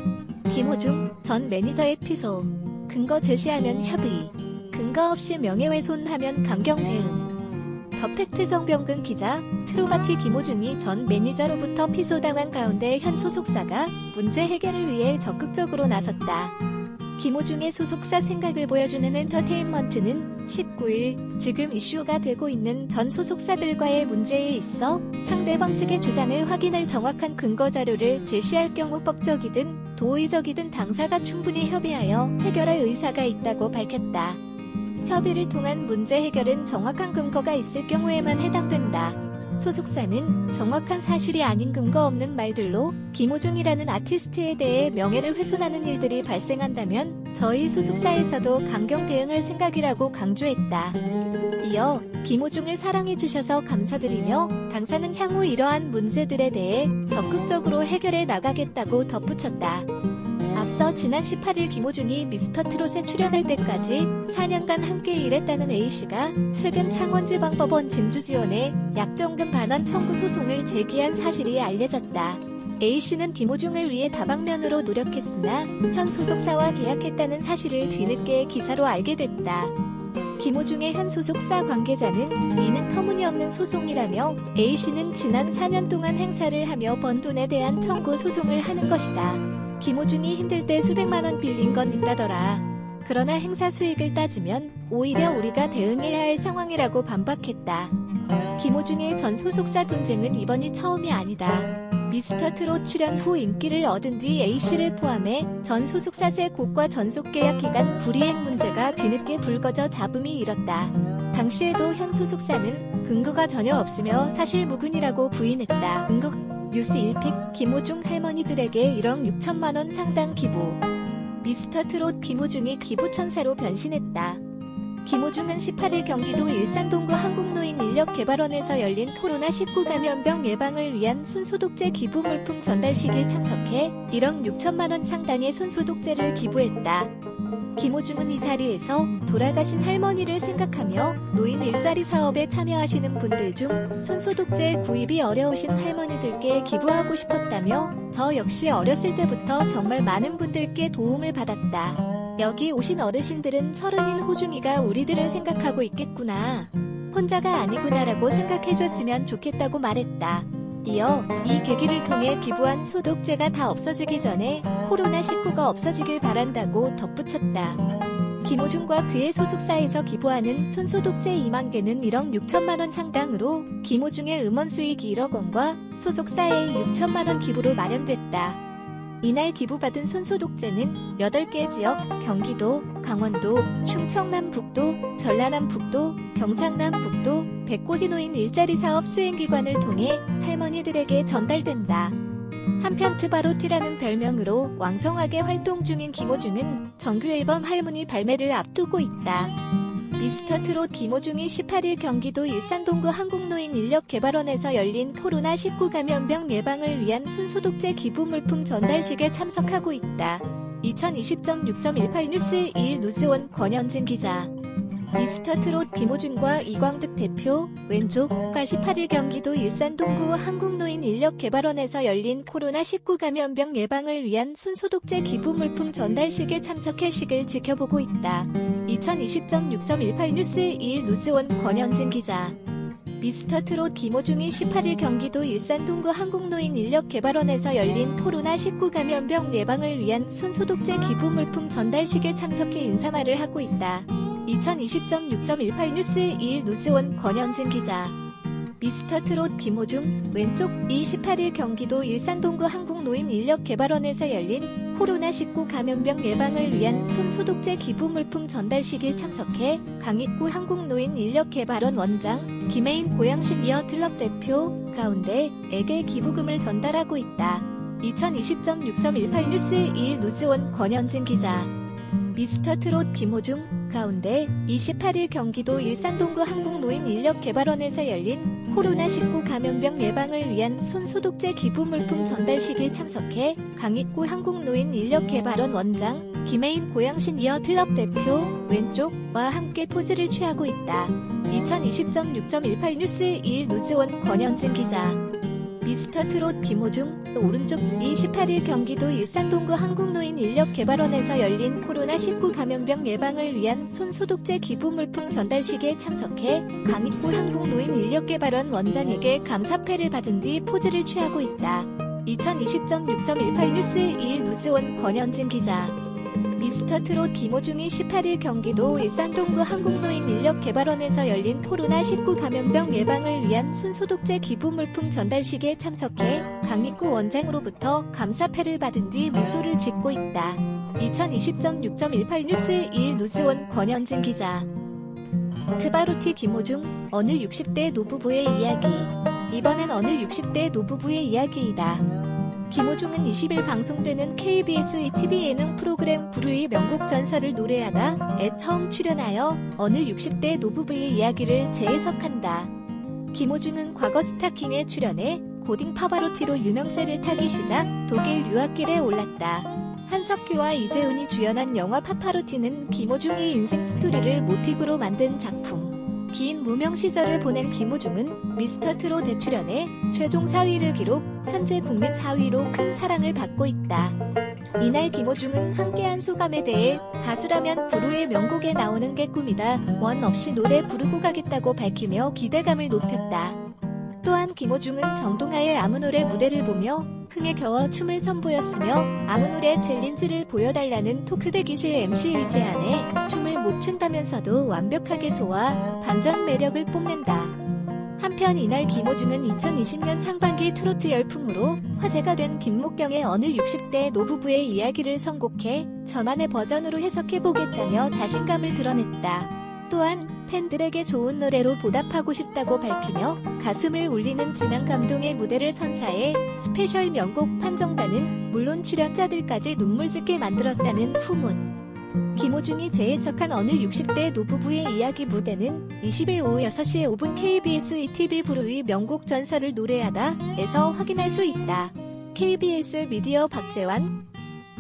김호중 전 매니저의 피소. 근거 제시하면 협의. 근거 없이 명예훼손하면 강경 대응. 더 팩트 정병근 기자, 트로바티 김호중이 전 매니저로부터 피소당한 가운데 현 소속사가 문제 해결을 위해 적극적으로 나섰다. 김호중의 소속사 생각을 보여주는 엔터테인먼트는 19일 지금 이슈가 되고 있는 전 소속사들과의 문제에 있어 상대방 측의 주장을 확인할 정확한 근거 자료를 제시할 경우 법적이든 도의적이든 당사가 충분히 협의하여 해결할 의사가 있다고 밝혔다. 협의를 통한 문제 해결은 정확한 근거가 있을 경우에만 해당된다. 소속사는 정확한 사실이 아닌 근거 없는 말들로 김호중이라는 아티스트에 대해 명예를 훼손하는 일들이 발생한다면 저희 소속사에서도 강경 대응할 생각이라고 강조했다. 이어 김호중을 사랑해주셔서 감사드리며 당사는 향후 이러한 문제들에 대해 적극적으로 해결해 나가겠다고 덧붙였다. 앞서 지난 18일 김호중이 미스터트롯에 출연할 때까지 4년간 함께 일했다는 A씨가 최근 창원지방법원 진주지원에 약정금 반환 청구 소송을 제기한 사실이 알려졌다. A씨는 김호중을 위해 다방면으로 노력했으나 현 소속사와 계약했다는 사실을 뒤늦게 기사로 알게 됐다. 김호중의 현 소속사 관계자는 이는 터무니없는 소송이라며 A씨는 지난 4년 동안 행사를 하며 번 돈에 대한 청구 소송을 하는 것이다. 김호중이 힘들 때 수백만 원 빌린 건 있다더라. 그러나 행사 수익을 따지면 오히려 우리가 대응해야 할 상황이라고 반박했다. 김호중의 전 소속사 분쟁은 이번이 처음이 아니다. 미스터트롯 출연 후 인기를 얻은 뒤 A씨를 포함해 전 소속사세 곡과 전속 계약 기간 불이행 문제가 뒤늦게 불거져 잡음이 일었다. 당시에도 현 소속사는 근거가 전혀 없으며 사실무근이라고 부인했다. 뉴스 1픽 김호중 할머니들에게 1억 6천만 원 상당 기부. 미스터트롯 김호중이 기부천사로 변신했다. 김호중은 18일 경기도 일산동구 한국노인인력개발원에서 열린 코로나19 감염병 예방을 위한 손소독제 기부 물품 전달식에 참석해 1억 6천만 원 상당의 손소독제를 기부했다. 김호중은 이 자리에서 돌아가신 할머니를 생각하며 노인 일자리 사업에 참여하시는 분들 중 손소독제 구입이 어려우신 할머니들께 기부하고 싶었다며 저 역시 어렸을 때부터 정말 많은 분들께 도움을 받았다. 여기 오신 어르신들은 서른인 호중이가 우리들을 생각하고 있겠구나. 혼자가 아니구나라고 생각해줬으면 좋겠다고 말했다. 이어 이 계기를 통해 기부한 소독제가 다 없어지기 전에 코로나19가 없어지길 바란다고 덧붙였다. 김호중과 그의 소속사에서 기부하는 손소독제 2만 개는 1억 6천만 원 상당으로 김호중의 음원 수익이 1억 원과 소속사의 6천만 원 기부로 마련됐다. 이날 기부받은 손소독제는 8개 지역, 경기도, 강원도, 충청남북도, 전라남북도, 경상남북도, 100곳의 노인 일자리 사업 수행기관을 통해 할머니들에게 전달된다. 한편 트바로티라는 별명으로 왕성하게 활동 중인 김호중은 정규 앨범 할머니 발매를 앞두고 있다. 미스터트롯 김호중이 18일 경기도 일산동구 한국노인인력개발원에서 열린 코로나19 감염병 예방을 위한 손소독제 기부 물품 전달식에 참석하고 있다. 2020.6.18 뉴스 1 뉴스원 권현진 기자. 미스터트롯 김호중과 이광득 대표, 왼쪽과 18일 경기도 일산동구 한국노인인력개발원에서 열린 코로나19 감염병 예방을 위한 손소독제 기부 물품 전달식에 참석해 식을 지켜보고 있다. 2020.6.18 뉴스 1 뉴스원 권현진 기자. 미스터트롯 김호중이 18일 경기도 일산동구 한국노인인력개발원에서 열린 코로나19 감염병 예방을 위한 손소독제 기부 물품 전달식에 참석해 인사말을 하고 있다. 2020.6.18 뉴스 1 뉴스원 권현진 기자. 미스터트롯 김호중, 왼쪽 18일 경기도 일산동구 한국노인인력개발원에서 열린 코로나19 감염병 예방을 위한 손소독제 기부 물품 전달식에 참석해 강익구 한국노인인력개발원 원장, 김혜인 고양시 미어클럽 대표 가운데에게 기부금을 전달하고 있다. 2020.6.18 뉴스 1 뉴스원 권현진 기자. 미스터트롯 김호중 가운데 28일 경기도 일산동구 한국노인인력개발원에서 열린 코로나19 감염병 예방을 위한 손소독제 기부 물품 전달식에 참석해 강익구 한국노인인력개발원 원장, 김혜인 고양시 니어클럽 대표 왼쪽과 함께 포즈를 취하고 있다. 2020.6.18 뉴스 1 뉴스원 권현진 기자. 미스터트롯 김호중, 오른쪽 28일 경기도 일산동구 한국노인인력개발원에서 열린 코로나19 감염병 예방을 위한 손소독제 기부 물품 전달식에 참석해 강익구 한국노인인력개발원 원장에게 감사패를 받은 뒤 포즈를 취하고 있다. 2020.6.18 뉴스 1 뉴스원 권현진 기자. 미스터트롯 김호중이 18일 경기도 일산동구 한국노인인력개발원에서 열린 코로나19 감염병 예방을 위한 손소독제 기부 물품 전달식에 참석해 강익구 원장으로부터 감사패를 받은 뒤 미소를 짓고 있다. 2020.6.18 뉴스 1 뉴스원 권현진 기자. 트바로티 김호중, 어느 60대 노부부의 이야기. 이번엔 어느 60대 노부부의 이야기이다. 김호중은 20일 방송되는 KBS ETV 예능 프로그램 부르의 명곡 전설을 노래하다에 처음 출연하여 어느 60대 노부부의 이야기를 재해석한다. 김호중은 과거 스타킹에 출연해 고딩 파바로티로 유명세를 타기 시작 독일 유학길에 올랐다. 한석규와 이재훈이 주연한 영화 파파로티는 김호중의 인생 스토리를 모티브로 만든 작품. 긴 무명 시절을 보낸 김호중은 미스터 트롯에 출연해 최종 4위를 기록, 현재 국민 4위로 큰 사랑을 받고 있다. 이날 김호중은 함께한 소감에 대해 가수라면 부르의 명곡에 나오는 게 꿈이다. 원 없이 노래 부르고 가겠다고 밝히며 기대감을 높였다. 또한 김호중은 정동아의 아무노래 무대를 보며 흥에 겨워 춤을 선보였으며 아무노래 챌린지를 보여달라는 토크 대기실 MC 이재한의 춤을 못 춘다면서도 완벽하게 소화, 반전 매력을 뽐낸다. 한편 이날 김호중은 2020년 상반기 트로트 열풍으로 화제가 된 김목경의 어느 60대 노부부의 이야기를 선곡해 저만의 버전으로 해석해보겠다며 자신감을 드러냈다. 또한 팬들에게 좋은 노래로 보답하고 싶다고 밝히며 가슴을 울리는 진한 감동의 무대를 선사해 스페셜 명곡 판정단은 물론 출연자들까지 눈물 짓게 만들었다는 후문. 김호중이 재해석한 어느 60대 노부부의 이야기 무대는 20일 오후 6시 5분 KBS ETV 부르의 명곡 전설을 노래하다에서 확인할 수 있다. KBS 미디어 박재환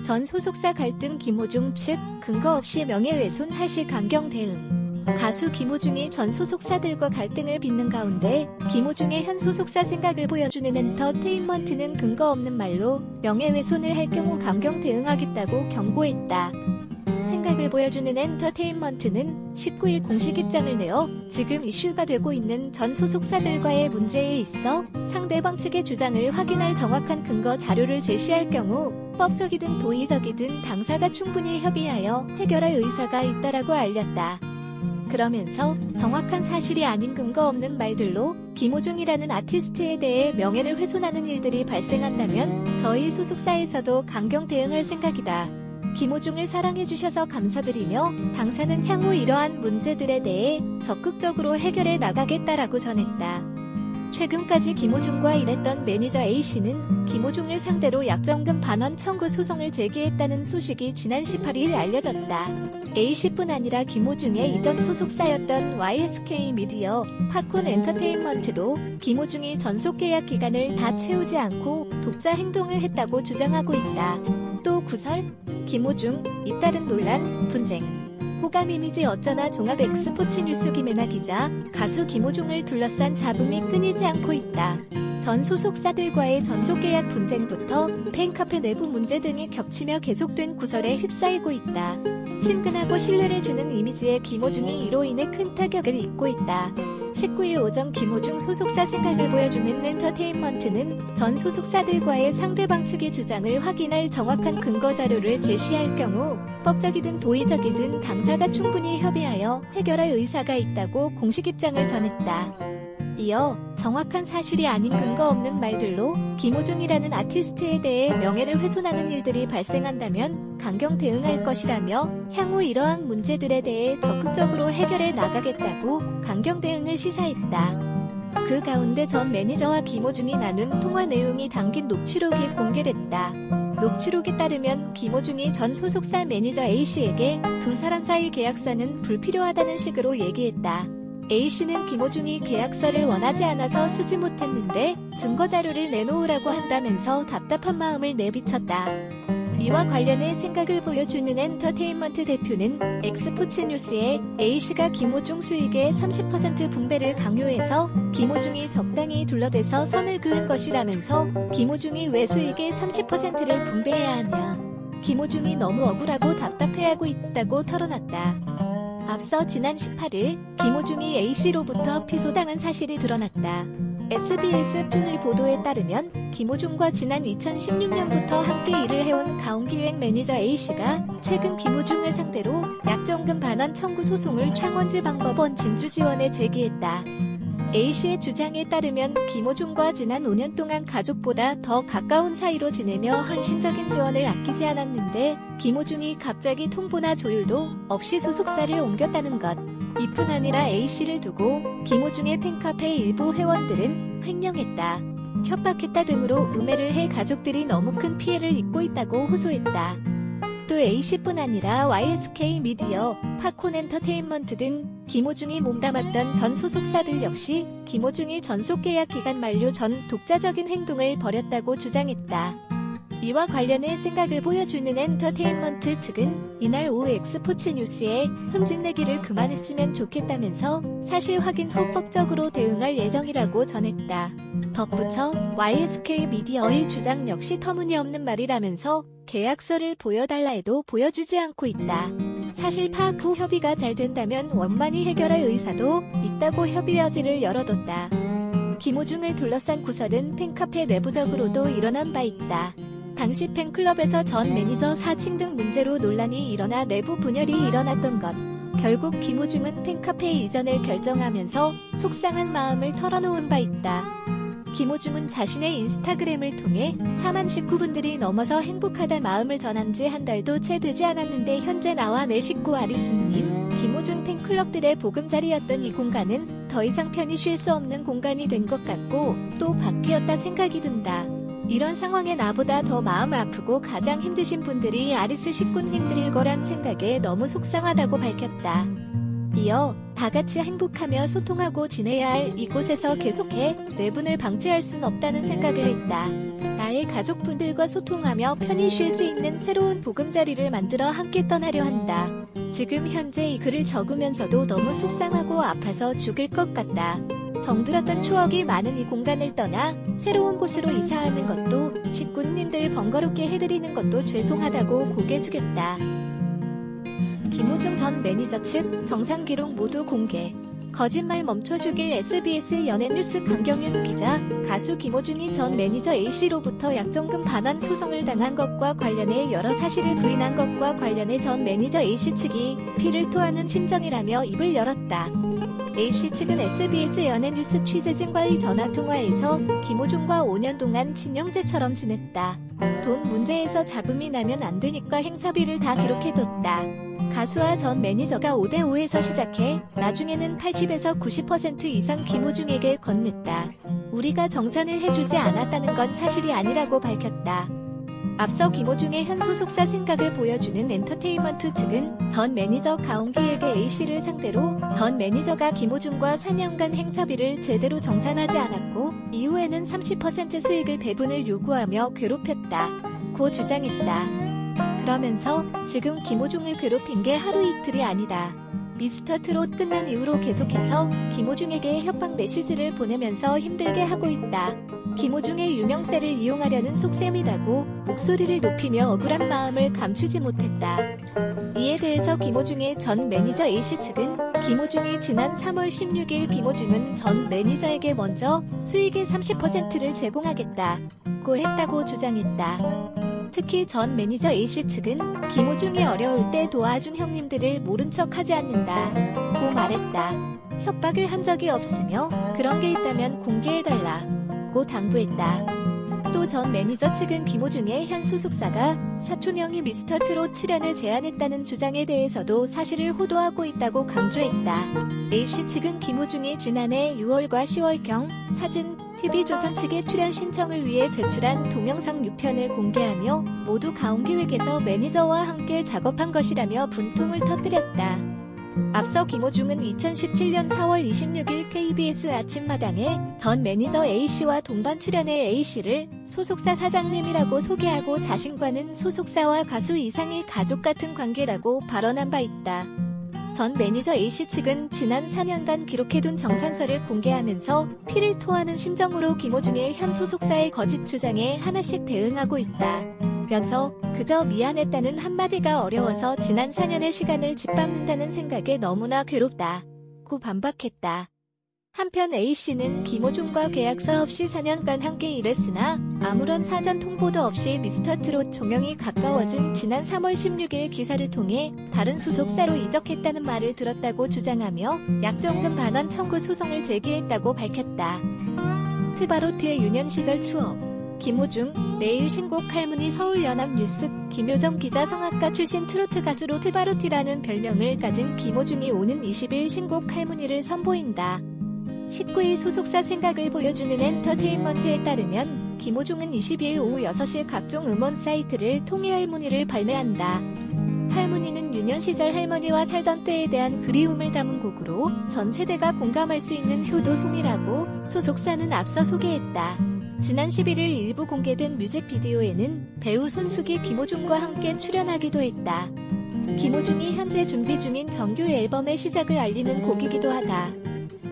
전 소속사 갈등 김호중 측 근거 없이 명예훼손 할시 강경 대응. 가수 김호중이 전 소속사들과 갈등을 빚는 가운데 김호중의 현 소속사 생각을 보여주는 엔터테인먼트는 근거 없는 말로 명예훼손을 할 경우 강경 대응하겠다고 경고했다. 생각을 보여주는 엔터테인먼트는 19일 공식 입장을 내어 지금 이슈가 되고 있는 전 소속사들과의 문제에 있어 상대방 측의 주장을 확인할 정확한 근거 자료를 제시할 경우 법적이든 도의적이든 당사가 충분히 협의하여 해결할 의사가 있다라고 알렸다. 그러면서 정확한 사실이 아닌 근거 없는 말들로 김호중이라는 아티스트에 대해 명예를 훼손하는 일들이 발생한다면 저희 소속사에서도 강경 대응할 생각이다. 김호중을 사랑해주셔서 감사드리며 당사는 향후 이러한 문제들에 대해 적극적으로 해결해 나가겠다라고 전했다. 최근까지 김호중과 일했던 매니저 A씨는 김호중을 상대로 약정금 반환 청구 소송을 제기했다는 소식이 지난 18일 알려졌다. A씨뿐 아니라 김호중의 이전 소속사였던 YSK 미디어, 팝콘 엔터테인먼트도 김호중이 전속 계약 기간을 다 채우지 않고 독자 행동을 했다고 주장하고 있다. 또 구설, 김호중, 잇따른 논란, 분쟁. 호감 이미지 어쩌나 종합 X스포츠 뉴스 김혜나 기자, 가수 김호중을 둘러싼 잡음이 끊이지 않고 있다. 전 소속사들과의 전속계약 분쟁부터 팬카페 내부 문제 등이 겹치며 계속된 구설에 휩싸이고 있다. 친근하고 신뢰를 주는 이미지의 김호중이 이로 인해 큰 타격을 입고 있다. 19일 오전 김호중 소속사 생각을 보여주는 엔터테인먼트는 전 소속사들과의 상대방 측의 주장을 확인할 정확한 근거 자료를 제시할 경우 법적이든 도의적이든 당사가 충분히 협의하여 해결할 의사가 있다고 공식 입장을 전했다. 이어 정확한 사실이 아닌 근거 없는 말들로 김호중이라는 아티스트에 대해 명예를 훼손하는 일들이 발생한다면 강경 대응할 것이라며 향후 이러한 문제들에 대해 적극적으로 해결해 나가겠다고 강경 대응을 시사했다. 그 가운데 전 매니저와 김호중이 나눈 통화 내용이 담긴 녹취록이 공개됐다. 녹취록에 따르면 김호중이 전 소속사 매니저 A씨에게 두 사람 사이 계약서는 불필요하다는 식으로 얘기했다. A씨는 김호중이 계약서를 원하지 않아서 쓰지 못했는데 증거자료를 내놓으라고 한다면서 답답한 마음을 내비쳤다. 이와 관련해 생각을 보여주는 엔터테인먼트 대표는 엑스포츠 뉴스에 A씨가 김호중 수익의 30% 분배를 강요해서 김호중이 적당히 둘러대서 선을 그은 것이라면서 김호중이 왜 수익의 30%를 분배해야 하냐. 김호중이 너무 억울하고 답답해하고 있다고 털어놨다. 앞서 지난 18일 김호중이 A씨로부터 피소당한 사실이 드러났다. SBS 푼의 보도에 따르면 김호중과 지난 2016년부터 함께 일을 해온 가온기획 매니저 A씨가 최근 김호중을 상대로 약정금 반환 청구 소송을 창원지방법원 진주지원에 제기했다. A씨의 주장에 따르면 김호중과 지난 5년 동안 가족보다 더 가까운 사이로 지내며 헌신적인 지원을 아끼지 않았는데 김호중이 갑자기 통보나 조율도 없이 소속사를 옮겼다는 것. 이뿐 아니라 A씨를 두고 김호중의 팬카페 일부 회원들은 횡령했다, 협박했다 등으로 음해를 해 가족들이 너무 큰 피해를 입고 있다고 호소했다. 또 A씨뿐 아니라 YSK 미디어, 팝콘 엔터테인먼트 등 김호중이 몸담았던 전 소속사들 역시 김호중이 전속 계약 기간 만료 전 독자적인 행동을 벌였다고 주장했다. 이와 관련해 생각을 보여주는 엔터테인먼트 측은 이날 오후 엑스포츠 뉴스에 흠집내기를 그만했으면 좋겠다면서 사실 확인 후 법적으로 대응할 예정이라고 전했다. 덧붙여 YSK 미디어의 주장 역시 터무니없는 말이라면서 계약서를 보여달라 해도 보여주지 않고 있다. 사실 파악 후 협의가 잘 된다면 원만히 해결할 의사도 있다고 협의 여지를 열어뒀다. 김호중을 둘러싼 구설은 팬카페 내부적으로도 일어난 바 있다. 당시 팬클럽에서 전 매니저 사칭 등 문제로 논란이 일어나 내부 분열이 일어났던 것. 결국 김호중은 팬카페 이전을 결정하면서 속상한 마음을 털어놓은 바 있다. 김호중은 자신의 인스타그램을 통해 4만 식구분들이 넘어서 행복하다 마음을 전한 지 한 달도 채 되지 않았는데 현재 나와 내 식구 아리스님, 김호중 팬클럽들의 보금자리였던 이 공간은 더 이상 편히 쉴 수 없는 공간이 된 것 같고 또 바뀌었다 생각이 든다. 이런 상황에 나보다 더 마음 아프고 가장 힘드신 분들이 아리스 식구님들일 거란 생각에 너무 속상하다고 밝혔다. 이어 다같이 행복하며 소통하고 지내야 할 이곳에서 계속해 내분을 방치할 순 없다는 생각을 했다. 나의 가족분들과 소통하며 편히 쉴 수 있는 새로운 보금자리를 만들어 함께 떠나려 한다. 지금 현재 이 글을 적으면서도 너무 속상하고 아파서 죽을 것 같다. 정들었던 추억이 많은 이 공간을 떠나 새로운 곳으로 이사하는 것도 식구님들 번거롭게 해드리는 것도 죄송하다고 고개 숙였다. 김호중 전 매니저 측 정상 기록 모두 공개. 거짓말 멈춰주길 SBS 연예뉴스 강경윤 기자. 가수 김호중이 전 매니저 A씨로부터 약정금 반환 소송을 당한 것과 관련해 여러 사실을 부인한 것과 관련해 전 매니저 A씨 측이 피를 토하는 심정이라며 입을 열었다. A씨 측은 SBS 연예뉴스 취재진과의 전화통화에서 김호중과 5년 동안 친형제처럼 지냈다. 돈 문제에서 잡음이 나면 안 되니까 행사비를 다 기록해뒀다. 가수와 전 매니저가 5대5에서 시작해 나중에는 80에서 90% 이상 김호중에게 건넸다. 우리가 정산을 해주지 않았다는 건 사실이 아니라고 밝혔다. 앞서 김호중의 현 소속사 생각을 보여주는 엔터테인먼트 측은 전 매니저 가온기에게 A씨를 상대로 전 매니저가 김호중과 4년간 행사비를 제대로 정산하지 않았고 이후에는 30% 수익을 배분을 요구하며 괴롭혔다고 주장했다. 그러면서 지금 김호중을 괴롭힌 게 하루 이틀이 아니다. 미스터트롯 끝난 이후로 계속해서 김호중에게 협박 메시지를 보내면서 힘들게 하고 있다. 김호중의 유명세를 이용하려는 속셈이라고 목소리를 높이며 억울한 마음을 감추지 못했다. 이에 대해서 김호중의 전 매니저 A씨 측은 김호중이 지난 3월 16일 김호중은 전 매니저에게 먼저 수익의 30%를 제공하겠다고 했다고 주장했다. 특히 전 매니저 A씨 측은 김호중이 어려울 때 도와준 형님들을 모른 척하지 않는다고 말했다. 협박을 한 적이 없으며 그런 게 있다면 공개해달라고 당부했다. 또 전 매니저 측은 김호중의 현 소속사가 사촌형이 미스터트롯 출연을 제안했다는 주장에 대해서도 사실을 호도하고 있다고 강조했다. A씨 측은 김호중이 지난해 6월과 10월경 사진 TV조선 측의 출연 신청을 위해 제출한 동영상 6편을 공개하며 모두 가온기획에서 매니저와 함께 작업한 것이라며 분통을 터뜨렸다. 앞서 김호중은 2017년 4월 26일 KBS 아침마당에 전 매니저 A씨와 동반 출연해 A씨를 소속사 사장님이라고 소개하고 자신과는 소속사와 가수 이상의 가족 같은 관계라고 발언한 바 있다. 전 매니저 A씨 측은 지난 4년간 기록해둔 정산서를 공개하면서 피를 토하는 심정으로 김호중의 현 소속사의 거짓 주장에 하나씩 대응하고 있다. 면서 그저 미안했다는 한마디가 어려워서 지난 4년의 시간을 짓밟는다는 생각에 너무나 괴롭다고 반박했다. 한편 A씨는 김호중과 계약서 없이 4년간 함께 일했으나 아무런 사전 통보도 없이 미스터트롯 종영이 가까워진 지난 3월 16일 기사를 통해 다른 소속사로 이적했다는 말을 들었다고 주장하며 약정금 반환 청구 소송을 제기했다고 밝혔다. 트바로트의 유년 시절 추억. 김호중, 내일 신곡 할머니 서울연합뉴스, 김효정 기자 성악가 출신 트로트 가수로 트바로티라는 별명을 가진 김호중이 오는 20일 신곡 할머니를 선보인다. 19일 소속사 생각을 보여주는 엔터테인먼트에 따르면 김호중은 20일 오후 6시 각종 음원 사이트를 통해 할머니를 발매한다. 할머니는 유년 시절 할머니와 살던 때에 대한 그리움을 담은 곡으로 전 세대가 공감할 수 있는 효도송이라고 소속사는 앞서 소개했다. 지난 11일 일부 공개된 뮤직비디오에는 배우 손숙이 김호중과 함께 출연하기도 했다. 김호중이 현재 준비 중인 정규 앨범의 시작을 알리는 곡이기도 하다.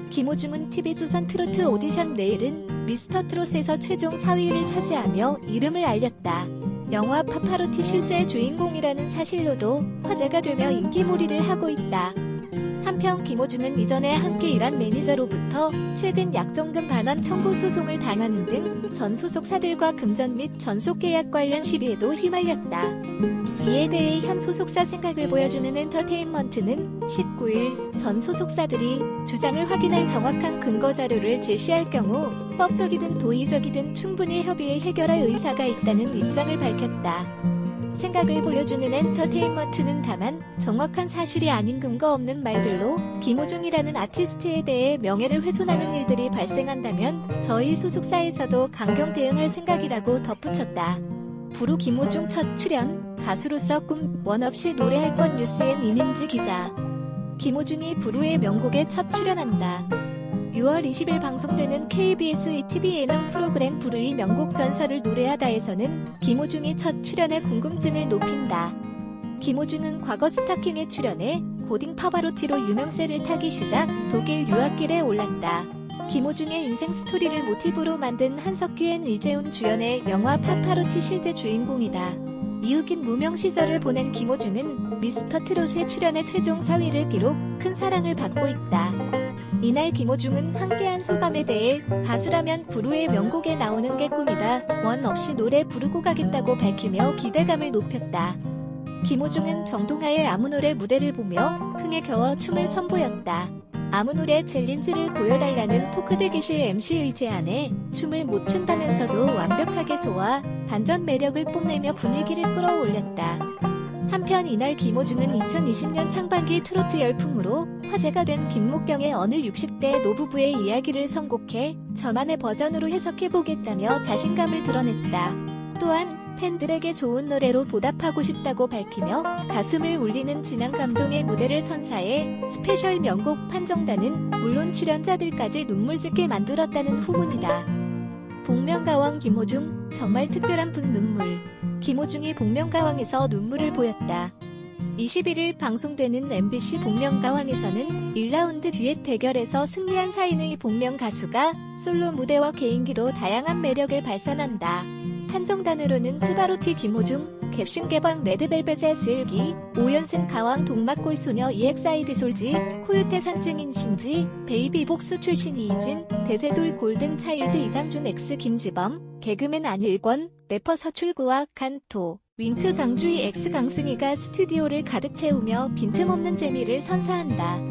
김호중은 TV조선 트로트 오디션 내일은 미스터트롯에서 최종 4위를 차지하며 이름을 알렸다. 영화 파파로티 실제 주인공이라는 사실로도 화제가 되며 인기몰이를 하고 있다. 한편 김호중은 이전에 함께 일한 매니저로부터 최근 약정금 반환 청구 소송을 당하는 등 전 소속사들과 금전 및 전속 계약 관련 시비에도 휘말렸다. 이에 대해 현 소속사 생각을 보여주는 엔터테인먼트는 19일 전 소속사들이 주장을 확인할 정확한 근거 자료를 제시할 경우 법적이든 도의적이든 충분히 협의해 해결할 의사가 있다는 입장을 밝혔다. 생각을 보여주는 엔터테인먼트는 다만 정확한 사실이 아닌 근거 없는 말들로 김호중이라는 아티스트에 대해 명예를 훼손하는 일들이 발생한다면 저희 소속사에서도 강경 대응할 생각이라고 덧붙였다. 부루 김호중 첫 출연, 가수로서 꿈, 원 없이 노래할 것 뉴스엔 이민지 기자. 김호중이 부루의 명곡에 첫 출연한다. 6월 20일 방송되는 KBS ETV 예능 프로그램 부르의 명곡 전설을 노래하다에서는 김호중이 첫 출연에 궁금증을 높인다. 김호중은 과거 스타킹에 출연해 고딩 파바로티로 유명세를 타기 시작 독일 유학길에 올랐다. 김호중의 인생 스토리를 모티브로 만든 한석규 앤 이재훈 주연의 영화 파파로티 실제 주인공이다. 이윽긴 무명 시절을 보낸 김호중은 미스터트롯에 출연해 최종 4위를 기록, 큰 사랑을 받고 있다. 이날 김호중은 함께한 소감에 대해 가수라면 부루의 명곡에 나오는 게 꿈이다. 원 없이 노래 부르고 가겠다고 밝히며 기대감을 높였다. 김호중은 정동하의 아무노래 무대를 보며 흥에 겨워 춤을 선보였다. 아무노래 챌린지를 보여달라는 토크 대기실 MC의 제안에 춤을 못 춘다면서도 완벽하게 소화, 반전 매력을 뽐내며 분위기를 끌어올렸다. 한편 이날 김호중은 2020년 상반기 트로트 열풍으로 화제가 된 김목경의 어느 60대 노부부의 이야기를 선곡해 저만의 버전으로 해석해보겠다며 자신감을 드러냈다. 또한 팬들에게 좋은 노래로 보답하고 싶다고 밝히며 가슴을 울리는 진한 감동의 무대를 선사해 스페셜 명곡 판정단은 물론 출연자들까지 눈물 짓게 만들었다는 후문이다. 복면가왕 김호중, 정말 특별한 분 눈물. 김호중이 복면가왕에서 눈물을 보였다. 21일 방송되는 MBC 복면가왕에서는 1라운드 듀엣 대결에서 승리한 4인의 복면 가수가 솔로 무대와 개인기로 다양한 매력을 발산한다. 판정단으로는 트바로티 김호중, 갭신 개방 레드벨벳의 슬기, 5연승 가왕 동막골소녀 EXID 솔지, 코요태 산증인 신지, 베이비복스 출신 이희진, 대세돌 골든차일드 이장준 X 김지범, 개그맨 안일권, 래퍼 서출구와 칸토, 윙크 강주희 X 강승희가 스튜디오를 가득 채우며 빈틈없는 재미를 선사한다.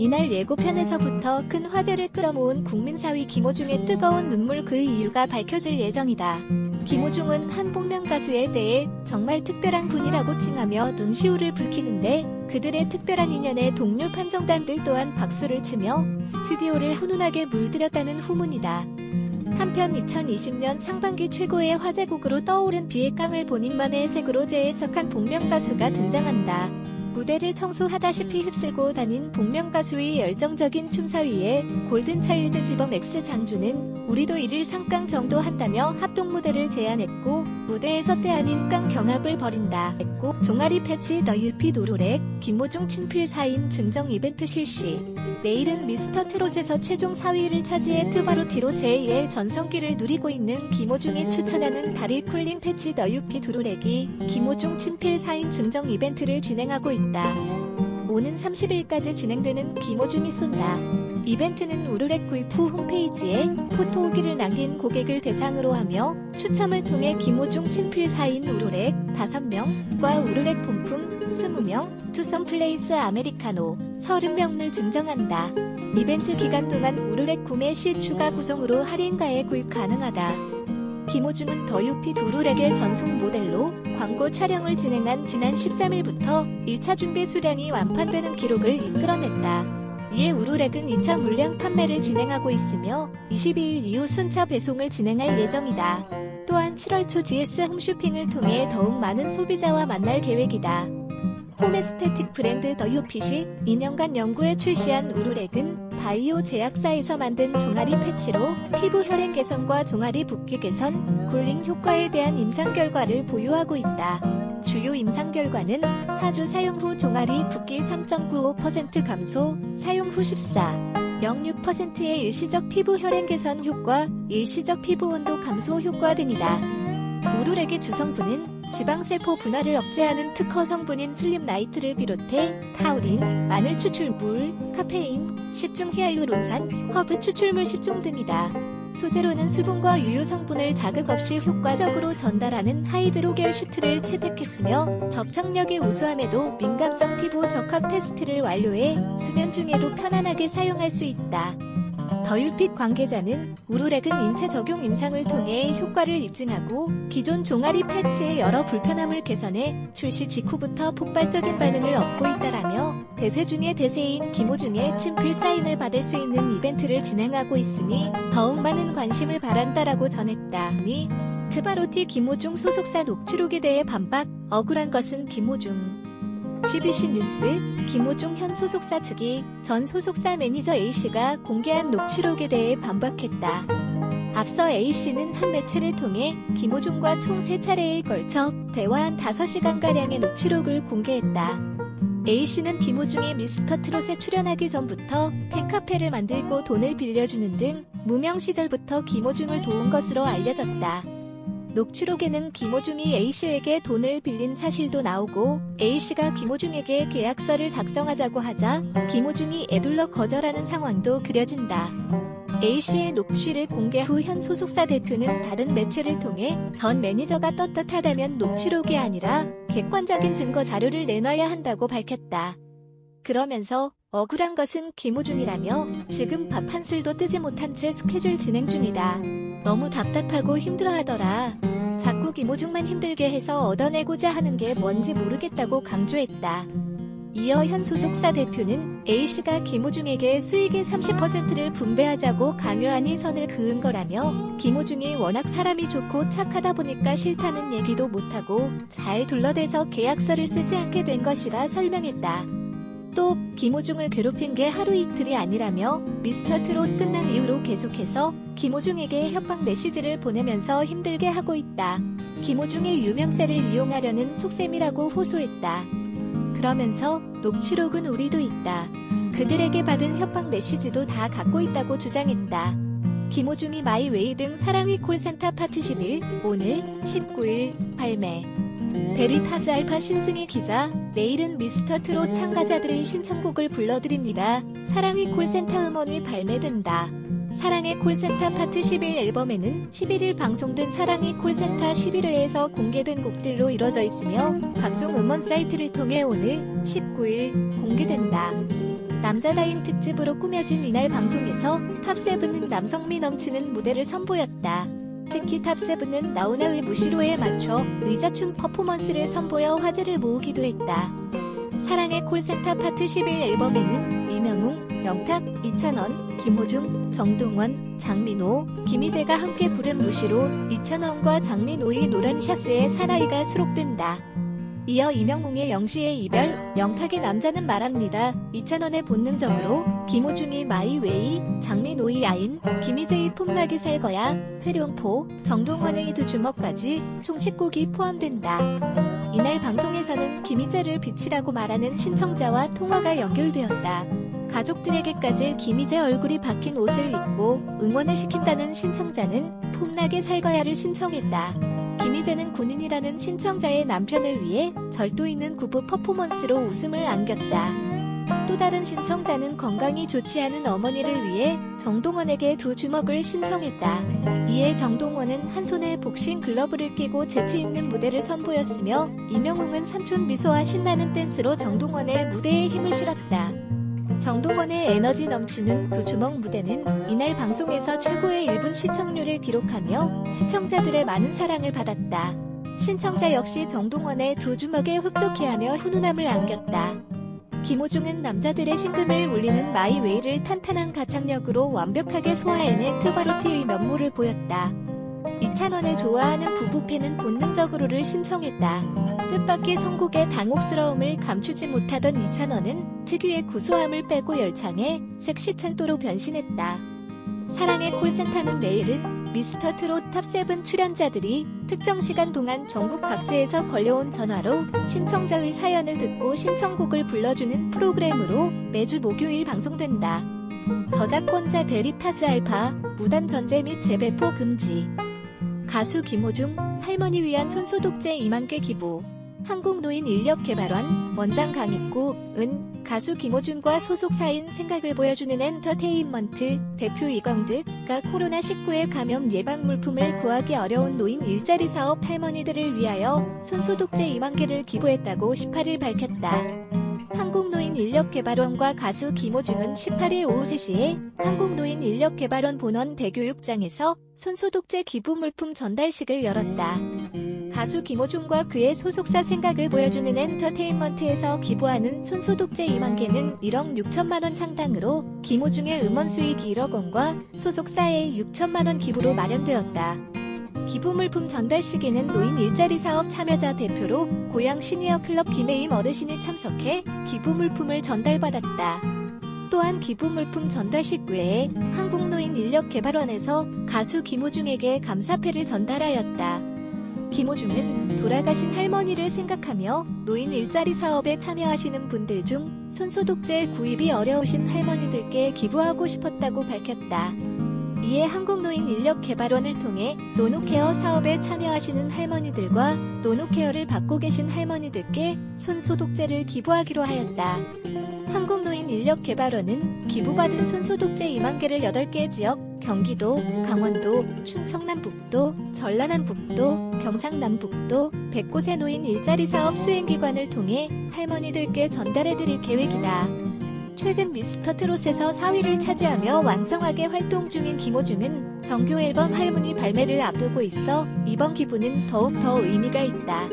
이날 예고편에서부터 큰 화제를 끌어모은 국민사위 김호중의 뜨거운 눈물 그 이유가 밝혀질 예정이다. 김호중은 한 복면 가수에 대해 정말 특별한 분이라고 칭하며 눈시울을 붉히는데 그들의 특별한 인연에 동료 판정단들 또한 박수를 치며 스튜디오를 훈훈하게 물들였다는 후문이다. 한편 2020년 상반기 최고의 화제곡으로 떠오른 비의 깡을 본인만의 색으로 재해석한 복면 가수가 등장한다. 무대를 청소하다시피 휩쓸고 다닌 복면 가수의 열정적인 춤사위에 골든차일드 지범 X 장주는 우리도 1일 상깡 정도 한다며 합동무대를 제안했고 무대에서 때 아닌 깡 경합을 벌인다 했고 종아리 패치 더 유피 노로렉 김호중 친필 사인 증정 이벤트 실시. 내일은 미스터트롯에서 최종 4위를 차지해 트바로티로 제2의 전성기를 누리고 있는 김호중이 추천하는 다리 쿨링 패치 더 유피 두루렉이 김호중 친필 사인 증정 이벤트를 진행하고 있다. 오는 30일까지 진행되는 김호중이 쏜다. 이벤트는 우르렉 구입 후 홈페이지에 포토 후기를 남긴 고객을 대상으로 하며 추첨을 통해 김호중 친필 사인 우르렉 5명과 우르렉 본품 20명, 투썸 플레이스 아메리카노 30명을 증정한다. 이벤트 기간 동안 우르렉 구매 시 추가 구성으로 할인가에 구입 가능하다. 김호중은 더유핏 우르렉의 전속 모델로 광고 촬영을 진행한 지난 13일부터 1차 준비 수량이 완판되는 기록을 이끌어냈다. 이에 우르렉은 2차 물량 판매를 진행하고 있으며 22일 이후 순차 배송을 진행할 예정이다. 또한 7월 초 GS 홈쇼핑을 통해 더욱 많은 소비자와 만날 계획이다. 홈에스테틱 브랜드 더유핏이 2년간 연구에 출시한 우르렉은 바이오 제약사에서 만든 종아리 패치로 피부 혈행 개선과 종아리 붓기 개선, 굴링 효과에 대한 임상 결과를 보유하고 있다. 주요 임상 결과는 4주 사용 후 종아리 붓기 3.95% 감소, 사용 후 14.06%의 일시적 피부 혈행 개선 효과, 일시적 피부 온도 감소 효과 등이다. 우르렉의 주성분은 지방세포 분화를 억제하는 특허 성분인 슬립라이트를 비롯해 타우린, 마늘 추출물, 카페인, 십중 히알루론산, 허브 추출물 10종 등이다. 소재로는 수분과 유효 성분을 자극 없이 효과적으로 전달하는 하이드로겔 시트를 채택했으며 접착력이 우수함에도 민감성 피부 적합 테스트를 완료해 수면 중에도 편안하게 사용할 수 있다. 더유핏 관계자는 우르렉은 인체 적용 임상을 통해 효과를 입증하고 기존 종아리 패치의 여러 불편함을 개선해 출시 직후부터 폭발적인 반응을 얻고 있다라며 대세 중의 대세인 김호중의 친필 사인을 받을 수 있는 이벤트를 진행하고 있으니 더욱 많은 관심을 바란다라고 전했다. 트바로티 김호중 소속사 녹취록에 대해 반박, 억울한 것은 김호중. CBC 뉴스, 김호중 현 소속사 측이 전 소속사 매니저 A씨가 공개한 녹취록에 대해 반박했다. 앞서 A씨는 한 매체를 통해 김호중과 총 3차례에 걸쳐 대화한 5시간가량의 녹취록을 공개했다. A씨는 김호중이 미스터트롯에 출연하기 전부터 팬카페를 만들고 돈을 빌려주는 등 무명 시절부터 김호중을 도운 것으로 알려졌다. 녹취록에는 김호중이 A씨에게 돈을 빌린 사실도 나오고 A씨가 김호중에게 계약서를 작성하자고 하자 김호중이 에둘러 거절하는 상황도 그려진다. A씨의 녹취를 공개 후 현 소속사 대표는 다른 매체를 통해 전 매니저가 떳떳하다면 녹취록이 아니라 객관적인 증거 자료를 내놔야 한다고 밝혔다. 그러면서 억울한 것은 김호중이라며 지금 밥 한 술도 뜨지 못한 채 스케줄 진행 중이다. 너무 답답하고 힘들어하더라. 자꾸 김호중만 힘들게 해서 얻어내고자 하는 게 뭔지 모르겠다고 강조했다. 이어 현 소속사 대표는 A씨가 김호중에게 수익의 30%를 분배하자고 강요하니 선을 그은 거라며 김호중이 워낙 사람이 좋고 착하다 보니까 싫다는 얘기도 못하고 잘 둘러대서 계약서를 쓰지 않게 된 것이라 설명했다. 또 김호중을 괴롭힌 게 하루 이틀이 아니라며 미스터트롯 끝난 이후로 계속해서 김호중에게 협박 메시지를 보내면서 힘들게 하고 있다. 김호중의 유명세를 이용하려는 속셈이라고 호소했다. 그러면서 녹취록은 우리도 있다. 그들에게 받은 협박 메시지도 다 갖고 있다고 주장했다. 김호중이 마이웨이 등 사랑의 콜센터 파트 11, 오늘 19일 발매. 베리타스 알파 신승희 기자, 내일은 미스터트롯 참가자들의 신청곡을 불러드립니다. 사랑의 콜센터 음원이 발매된다. 사랑의 콜센터 파트 11 앨범에는 11일 방송된 사랑의 콜센터 11회에서 공개된 곡들로 이뤄져 있으며 각종 음원 사이트를 통해 오늘 19일 공개된다. 남자다잉 특집으로 꾸며진 이날 방송에서 탑7은 남성미 넘치는 무대를 선보였다. 특히 탑7은 나훈아의 무시로에 맞춰 의자춤 퍼포먼스를 선보여 화제를 모으기도 했다. 사랑의 콜센터 파트 11 앨범에는 이명웅, 영탁, 이찬원, 김호중, 정동원, 장민호, 김희재가 함께 부른 무시로, 이찬원과 장민호의 노란 샤스의 사나이가 수록된다. 이어 이명웅의 영시의 이별, 영탁의 남자는 말합니다, 이찬원의 본능적으로, 김호중의 마이웨이, 장민호의 아인, 김희재의 폼나게 살 거야, 회룡포, 정동원의 두 주먹까지 총 10곡이 포함된다. 이날 방송에서는 김희재를 빛이라고 말하는 신청자와 통화가 연결되었다. 가족들에게까지 김희재 얼굴이 박힌 옷을 입고 응원을 시킨다는 신청자는 폼나게 살 거야를 신청했다. 김희재는 군인이라는 신청자의 남편을 위해 절도 있는 구부 퍼포먼스로 웃음을 안겼다. 또 다른 신청자는 건강이 좋지 않은 어머니를 위해 정동원에게 두 주먹을 신청했다. 이에 정동원은 한 손에 복싱 글러브를 끼고 재치 있는 무대를 선보였으며 이명웅은 삼촌 미소와 신나는 댄스로 정동원의 무대에 힘을 실었다. 정동원의 에너지 넘치는 두 주먹 무대는 이날 방송에서 최고의 1분 시청률을 기록하며 시청자들의 많은 사랑을 받았다. 시청자 역시 정동원의 두 주먹에 흡족해하며 훈훈함을 안겼다. 김호중은 남자들의 심금을 울리는 마이웨이를 탄탄한 가창력으로 완벽하게 소화해낸 트바로티의 면모를 보였다. 이찬원을 좋아하는 부부팬은 본능적으로를 신청했다. 뜻밖의 선곡의 당혹스러움을 감추지 못하던 이찬원은 특유의 구수함을 빼고 열창해 섹시찬또로 변신했다. 사랑의 콜센터는 내일은 미스터 트롯 탑7 출연자들이 특정 시간 동안 전국 각지에서 걸려온 전화로 신청자의 사연을 듣고 신청곡을 불러주는 프로그램으로 매주 목요일 방송된다. 저작권자 베리타스 알파, 무단 전제 및 재배포 금지. 가수 김호중, 할머니 위한 손소독제 2만 개 기부. 한국노인인력개발원, 원장 강익구, 가수 김호중과 소속사인 생각을 보여주는 엔터테인먼트, 대표 이광득가 코로나19의 감염 예방 물품을 구하기 어려운 노인 일자리 사업 할머니들을 위하여 손소독제 2만 개를 기부했다고 18일 밝혔다. 한국노인인력개발원과 가수 김호중은 18일 오후 3시에 한국노인인력개발원 본원 대교육장에서 손소독제 기부 물품 전달식을 열었다. 가수 김호중과 그의 소속사 생각을 보여주는 엔터테인먼트에서 기부하는 손소독제 2만 개는 1억 6천만 원 상당으로 김호중의 음원 수익이 1억 원과 소속사의 6천만 원 기부로 마련되었다. 기부 물품 전달식에는 노인 일자리 사업 참여자 대표로 고양 시니어 클럽 김혜임 어르신이 참석해 기부 물품을 전달받았다. 또한 기부 물품 전달식 외에 한국노인인력개발원에서 가수 김호중에게 감사패를 전달하였다. 김호중은 돌아가신 할머니를 생각하며 노인 일자리 사업에 참여하시는 분들 중 손소독제 구입이 어려우신 할머니들께 기부하고 싶었다고 밝혔다. 이에 한국노인인력개발원을 통해 노노케어 사업에 참여하시는 할머니들과 노노케어를 받고 계신 할머니들께 손소독제를 기부하기로 하였다. 한국노인인력개발원은 기부받은 손소독제 2만 개를 8개 지역, 경기도, 강원도, 충청남북도, 전라남북도, 경상남북도 100곳의 노인 일자리 사업 수행기관을 통해 할머니들께 전달해드릴 계획이다. 최근 미스터 트롯에서 4위를 차지하며 왕성하게 활동 중인 김호중은 정규 앨범 할머니 발매를 앞두고 있어 이번 기부는 더욱더 의미가 있다.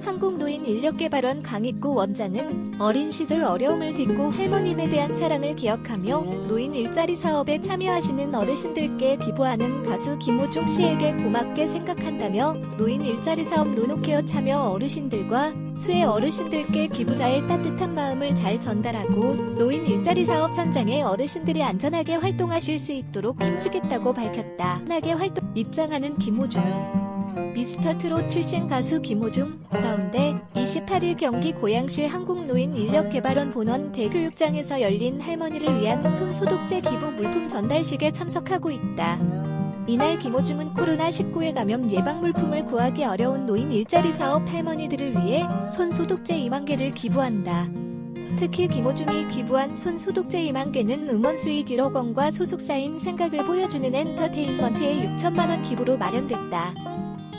한국노인인력개발원 강익구 원장은 어린 시절 어려움을 딛고 할머님에 대한 사랑을 기억하며 노인 일자리 사업에 참여하시는 어르신들께 기부하는 가수 김호중 씨에게 고맙게 생각한다며 노인 일자리 사업 노노케어 참여 어르신들과 수혜 어르신들께 기부자의 따뜻한 마음을 잘 전달하고 노인 일자리 사업 현장에 어르신들이 안전하게 활동하실 수 있도록 힘쓰겠다고 밝혔다. 안전하게 입장하는 김호중. 미스터 트롯 출신 가수 김호중 가운데 28일 경기 고양시 한국노인인력개발원 본원 대교육장에서 열린 할머니를 위한 손소독제 기부 물품 전달식에 참석하고 있다. 이날 김호중은 코로나19의 감염 예방 물품을 구하기 어려운 노인 일자리 사업 할머니들을 위해 손소독제 2만 개를 기부한다. 특히 김호중이 기부한 손소독제 2만 개는 음원 수익 1억 원과 소속사인 생각을 보여주는 엔터테인먼트의 6천만 원 기부로 마련됐다.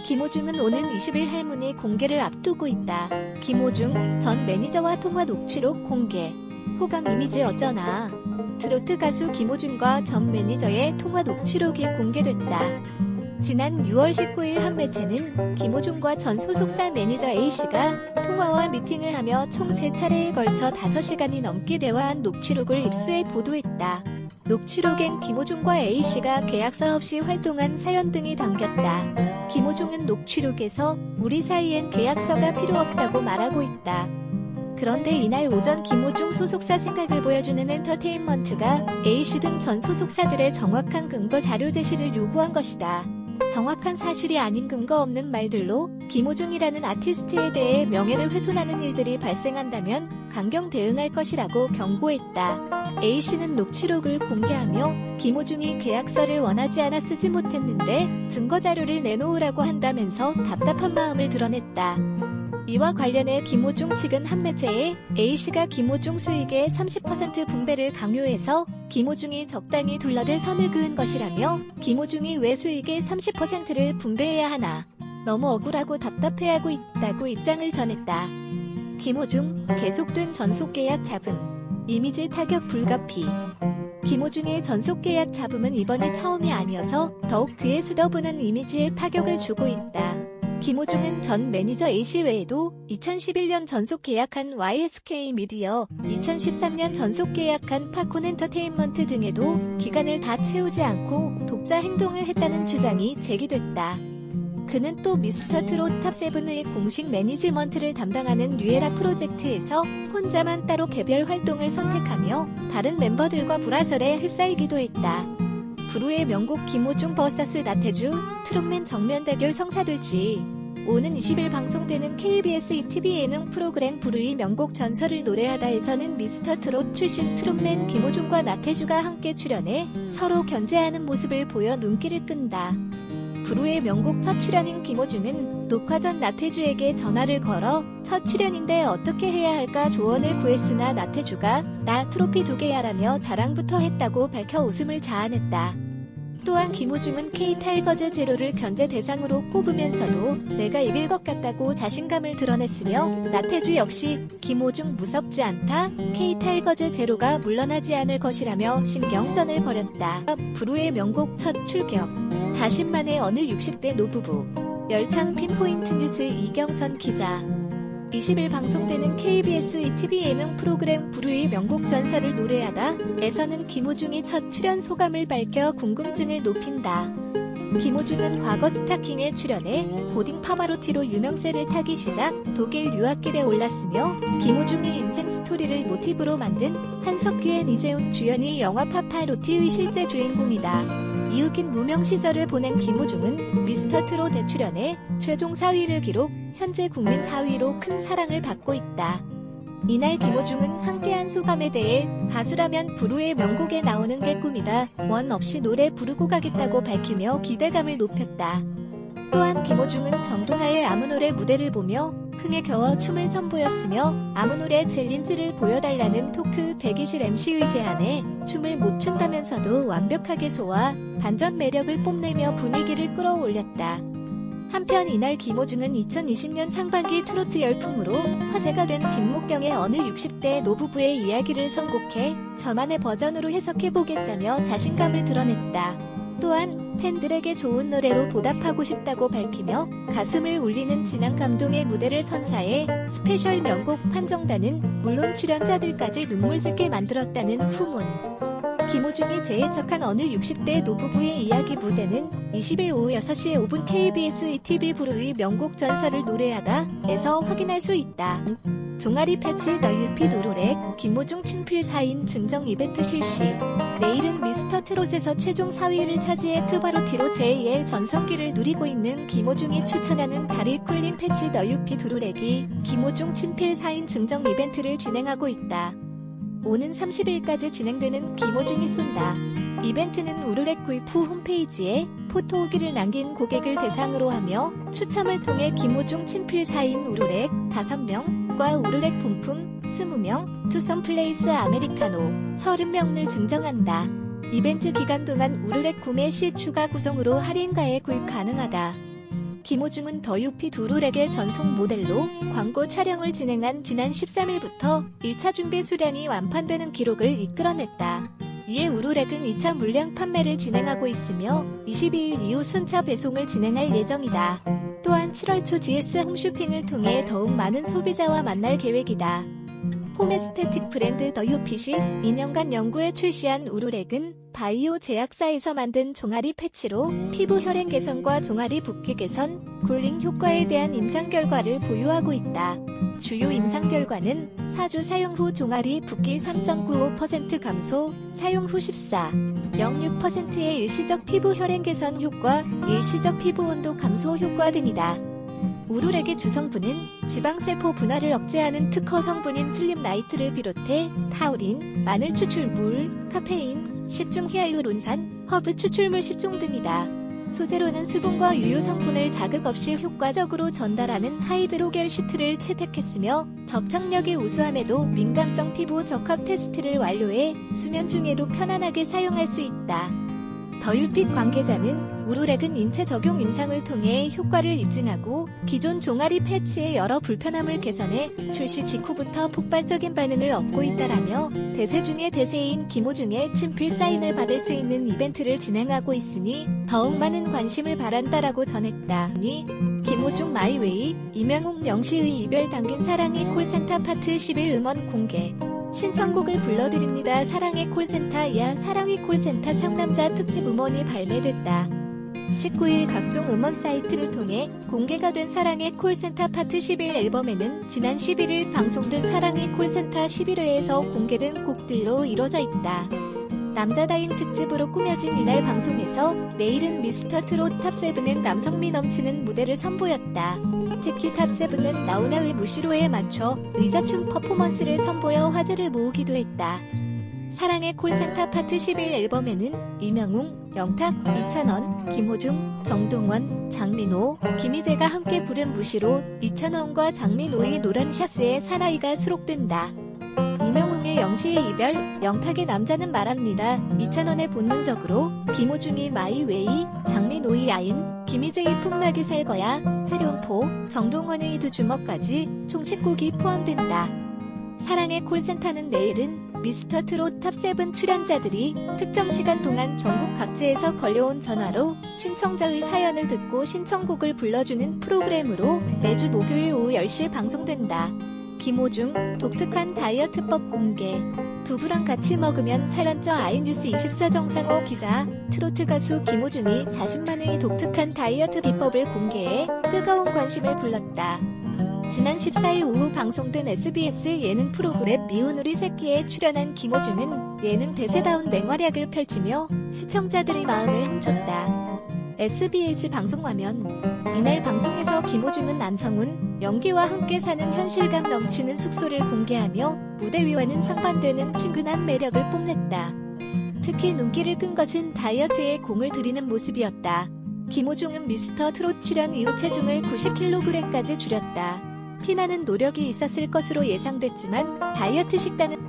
김호중은 오는 20일 할머니 공개를 앞두고 있다. 김호중 전 매니저와 통화 녹취록 공개. 호감 이미지 어쩌나. 트로트 가수 김호중과 전 매니저의 통화 녹취록이 공개됐다. 지난 6월 19일 한 매체는 김호중과 전 소속사 매니저 A씨가 통화와 미팅을 하며 총 3차례에 걸쳐 5시간이 넘게 대화한 녹취록을 입수해 보도했다. 녹취록엔 김호중과 A씨가 계약서 없이 활동한 사연 등이 담겼다. 김호중은 녹취록에서 우리 사이엔 계약서가 필요 없다고 말하고 있다. 그런데 이날 오전 김호중 소속사 생각을 보여주는 엔터테인먼트가 A씨 등 전 소속사들의 정확한 근거 자료 제시를 요구한 것이다. 정확한 사실이 아닌 근거 없는 말들로 김호중이라는 아티스트에 대해 명예를 훼손하는 일들이 발생한다면 강경 대응할 것이라고 경고했다. A씨는 녹취록을 공개하며 김호중이 계약서를 원하지 않아 쓰지 못했는데 증거자료를 내놓으라고 한다면서 답답한 마음을 드러냈다. 이와 관련해 김호중 측은 한 매체에 A씨가 김호중 수익의 30% 분배를 강요해서 김호중이 적당히 둘러댈 선을 그은 것이라며 김호중이 왜 수익의 30%를 분배해야 하나 너무 억울하고 답답해하고 있다고 입장을 전했다. 김호중 계속된 전속계약 잡음. 이미지 타격 불가피. 김호중의 전속 계약 잡음은 이번이 처음이 아니어서 더욱 그의 수더부는 이미지에 타격을 주고 있다. 김호중은 전 매니저 A씨 외에도 2011년 전속 계약한 YSK 미디어, 2013년 전속 계약한 팝콘 엔터테인먼트 등에도 기간을 다 채우지 않고 독자 행동을 했다는 주장이 제기됐다. 그는 또 미스터 트롯 탑7의 공식 매니지먼트를 담당하는 뉴에라 프로젝트에서 혼자만 따로 개별 활동을 선택하며 다른 멤버들과 불화설에 휩싸이기도 했다. 부르의 명곡 김호중 vs 나태주, 트롯맨 정면 대결 성사될지. 오는 20일 방송되는 KBS ETV 예능 프로그램 부르의 명곡 전설을 노래하다에서는 미스터 트롯 출신 트롯맨 김호중과 나태주가 함께 출연해 서로 견제하는 모습을 보여 눈길을 끈다. 부르의 명곡 첫 출연인 김호중은 녹화 전 나태주에게 전화를 걸어 첫 출연인데 어떻게 해야 할까 조언을 구했으나 나태주가 나 트로피 2개야라며 자랑부터 했다고 밝혀 웃음을 자아냈다. 또한 김호중은 K타이거즈 제로를 견제 대상으로 꼽으면서도 내가 이길 것 같다고 자신감을 드러냈으며 나태주 역시 김호중 무섭지 않다, K타이거즈 제로가 물러나지 않을 것이라며 신경전을 벌였다. 부르의 명곡 첫 출격. 자신만의 어느 60대 노부부. 열창 핀포인트 뉴스 이경선 기자. 20일 방송되는 KBS ETV 예능 프로그램 부르의 명곡 전설을 노래하다 에서는 김호중이 첫 출연 소감을 밝혀 궁금증을 높인다. 김호중은 과거 스타킹에 출연해 고딩 파바로티로 유명세를 타기 시작 독일 유학길에 올랐으며 김호중의 인생 스토리를 모티브로 만든 한석규 이재훈 주연의 영화 파파로티의 실제 주인공이다. 이윽긴 무명 시절을 보낸 김호중은 미스터 트롯에 출연해 최종 4위를 기록, 현재 국민 4위로 큰 사랑을 받고 있다. 이날 김호중은 함께한 소감에 대해 가수라면 부르의 명곡에 나오는 게 꿈이다, 원 없이 노래 부르고 가겠다고 밝히며 기대감을 높였다. 또한 김호중은 정동하의 아무노래 무대를 보며 흥에 겨워 춤을 선보였으며 아무노래 챌린지를 보여달라는 토크 대기실 MC의 제안에 춤을 못 춘다면서도 완벽하게 소화, 반전 매력을 뽐내며 분위기를 끌어올렸다. 한편 이날 김호중은 2020년 상반기 트로트 열풍으로 화제가 된 김목경의 어느 60대 노부부의 이야기를 선곡해 저만의 버전으로 해석해보겠다며 자신감을 드러냈다. 또한 팬들에게 좋은 노래로 보답하고 싶다고 밝히며 가슴을 울리는 진한 감동의 무대를 선사해 스페셜 명곡 판정단은 물론 출연자들까지 눈물 짓게 만들었다는 후문. 김호중이 재해석한 어느 60대 노부부의 이야기 무대는 20일 오후 6시 5분 KBS ETV 부르의 명곡 전설을 노래하다 에서 확인할 수 있다. 종아리 패치 더 유피 노로렉, 김호중 친필 4인 증정 이벤트 실시. 내일은 미스터 트롯에서 최종 4위를 차지해 트바로티로 제2의 전성기를 누리고 있는 김호중이 추천하는 다리 쿨린 패치 더 유피 두루렉이 김호중 친필 4인 증정 이벤트를 진행하고 있다. 오는 30일까지 진행되는 김호중이 쏜다. 이벤트는 우르렉 구입 후 홈페이지에 포토 후기를 남긴 고객을 대상으로 하며 추첨을 통해 김호중 친필 4인 우르렉 5명과 우르렉 본품 20명, 투썸 플레이스 아메리카노 30명을 증정한다. 이벤트 기간 동안 우르렉 구매 시 추가 구성으로 할인가에 구입 가능하다. 김호중은 더 유피 두루렉의 전속 모델로 광고 촬영을 진행한 지난 13일부터 1차 준비 수량이 완판되는 기록을 이끌어냈다. 이에 우르렉은 2차 물량 판매를 진행하고 있으며 22일 이후 순차 배송을 진행할 예정이다. 또한 7월 초 GS 홈쇼핑을 통해 더욱 많은 소비자와 만날 계획이다. 홈에스테틱 브랜드 더 유핏이 2년간 연구에 출시한 우르렉은 바이오 제약사에서 만든 종아리 패치로 피부 혈행 개선과 종아리 붓기 개선, 굴링 효과에 대한 임상 결과를 보유하고 있다. 주요 임상 결과는 4주 사용 후 종아리 붓기 3.95% 감소, 사용 후 14.06%의 일시적 피부 혈행 개선 효과, 일시적 피부 온도 감소 효과 등이다. 우르렉의 주성분은 지방세포 분화를 억제하는 특허 성분인 슬립라이트를 비롯해 타우린, 마늘 추출물, 카페인, 식중 히알루론산, 허브 추출물 10종 등이다. 소재로는 수분과 유효 성분을 자극 없이 효과적으로 전달하는 하이드로겔 시트를 채택했으며 접착력이 우수함에도 민감성 피부 적합 테스트를 완료해 수면 중에도 편안하게 사용할 수 있다. 더 유핏 관계자는 우르렉은 인체 적용 임상을 통해 효과를 입증하고 기존 종아리 패치의 여러 불편함을 개선해 출시 직후부터 폭발적인 반응을 얻고 있다라며 대세 중의 대세인 김호중의 친필 사인을 받을 수 있는 이벤트를 진행하고 있으니 더욱 많은 관심을 바란다라고 전했다. 김호중 마이웨이, 이명웅 영시의 이별 당긴 사랑의 콜센터 파트 11 음원 공개. 신청곡을 불러드립니다. 사랑의 콜센터 이하 사랑의 콜센터 상남자 특집 음원이 발매됐다. 19일 각종 음원 사이트를 통해 공개가 된 사랑의 콜센터 파트 11 앨범에는 지난 11일 방송된 사랑의 콜센터 11회에서 공개된 곡들로 이뤄져 있다. 남자다잉 특집으로 꾸며진 이날 방송에서 내일은 미스터 트롯 탑7은 남성미 넘치는 무대를 선보였다. 특히 탑7은 나훈아의 무시로에 맞춰 의자춤 퍼포먼스를 선보여 화제를 모으기도 했다. 사랑의 콜센터 파트 11 앨범에는 이명웅, 영탁, 이찬원, 김호중, 정동원, 장민호, 김희재가 함께 부른 무시로, 이찬원과 장민호의 노란 샤스의 사나이가 수록된다. 이명웅의 영시의 이별, 영탁의 남자는 말합니다. 이찬원의 본능적으로, 김호중이 마이웨이, 장민호의 아인, 김희재의 풍락이 살 거야, 회룡포, 정동원의 두 주먹까지 총 10곡이 포함된다. 사랑의 콜센터는 내일은 미스터 트롯 탑7 출연자들이 특정 시간 동안 전국 각지에서 걸려온 전화로 신청자의 사연을 듣고 신청곡을 불러주는 프로그램으로 매주 목요일 오후 10시 방송된다. 김호중, 독특한 다이어트법 공개. 두부랑 같이 먹으면 살쪄. 아이뉴스24 정상호 기자, 트로트 가수 김호중이 자신만의 독특한 다이어트 비법을 공개해 뜨거운 관심을 불렀다. 지난 14일 오후 방송된 SBS 예능 프로그램 미운 우리 새끼에 출연한 김호중은 예능 대세다운 맹활약을 펼치며 시청자들의 마음을 훔쳤다. SBS 방송화면. 이날 방송에서 김호중은 안성훈, 연기와 함께 사는 현실감 넘치는 숙소를 공개하며 무대 위와는 상반되는 친근한 매력을 뽐냈다. 특히 눈길을 끈 것은 다이어트에 공을 들이는 모습이었다. 김호중은 미스터 트롯 출연 이후 체중을 90kg까지 줄였다. 피나는 노력이 있었을 것으로 예상됐지만 다이어트 식단은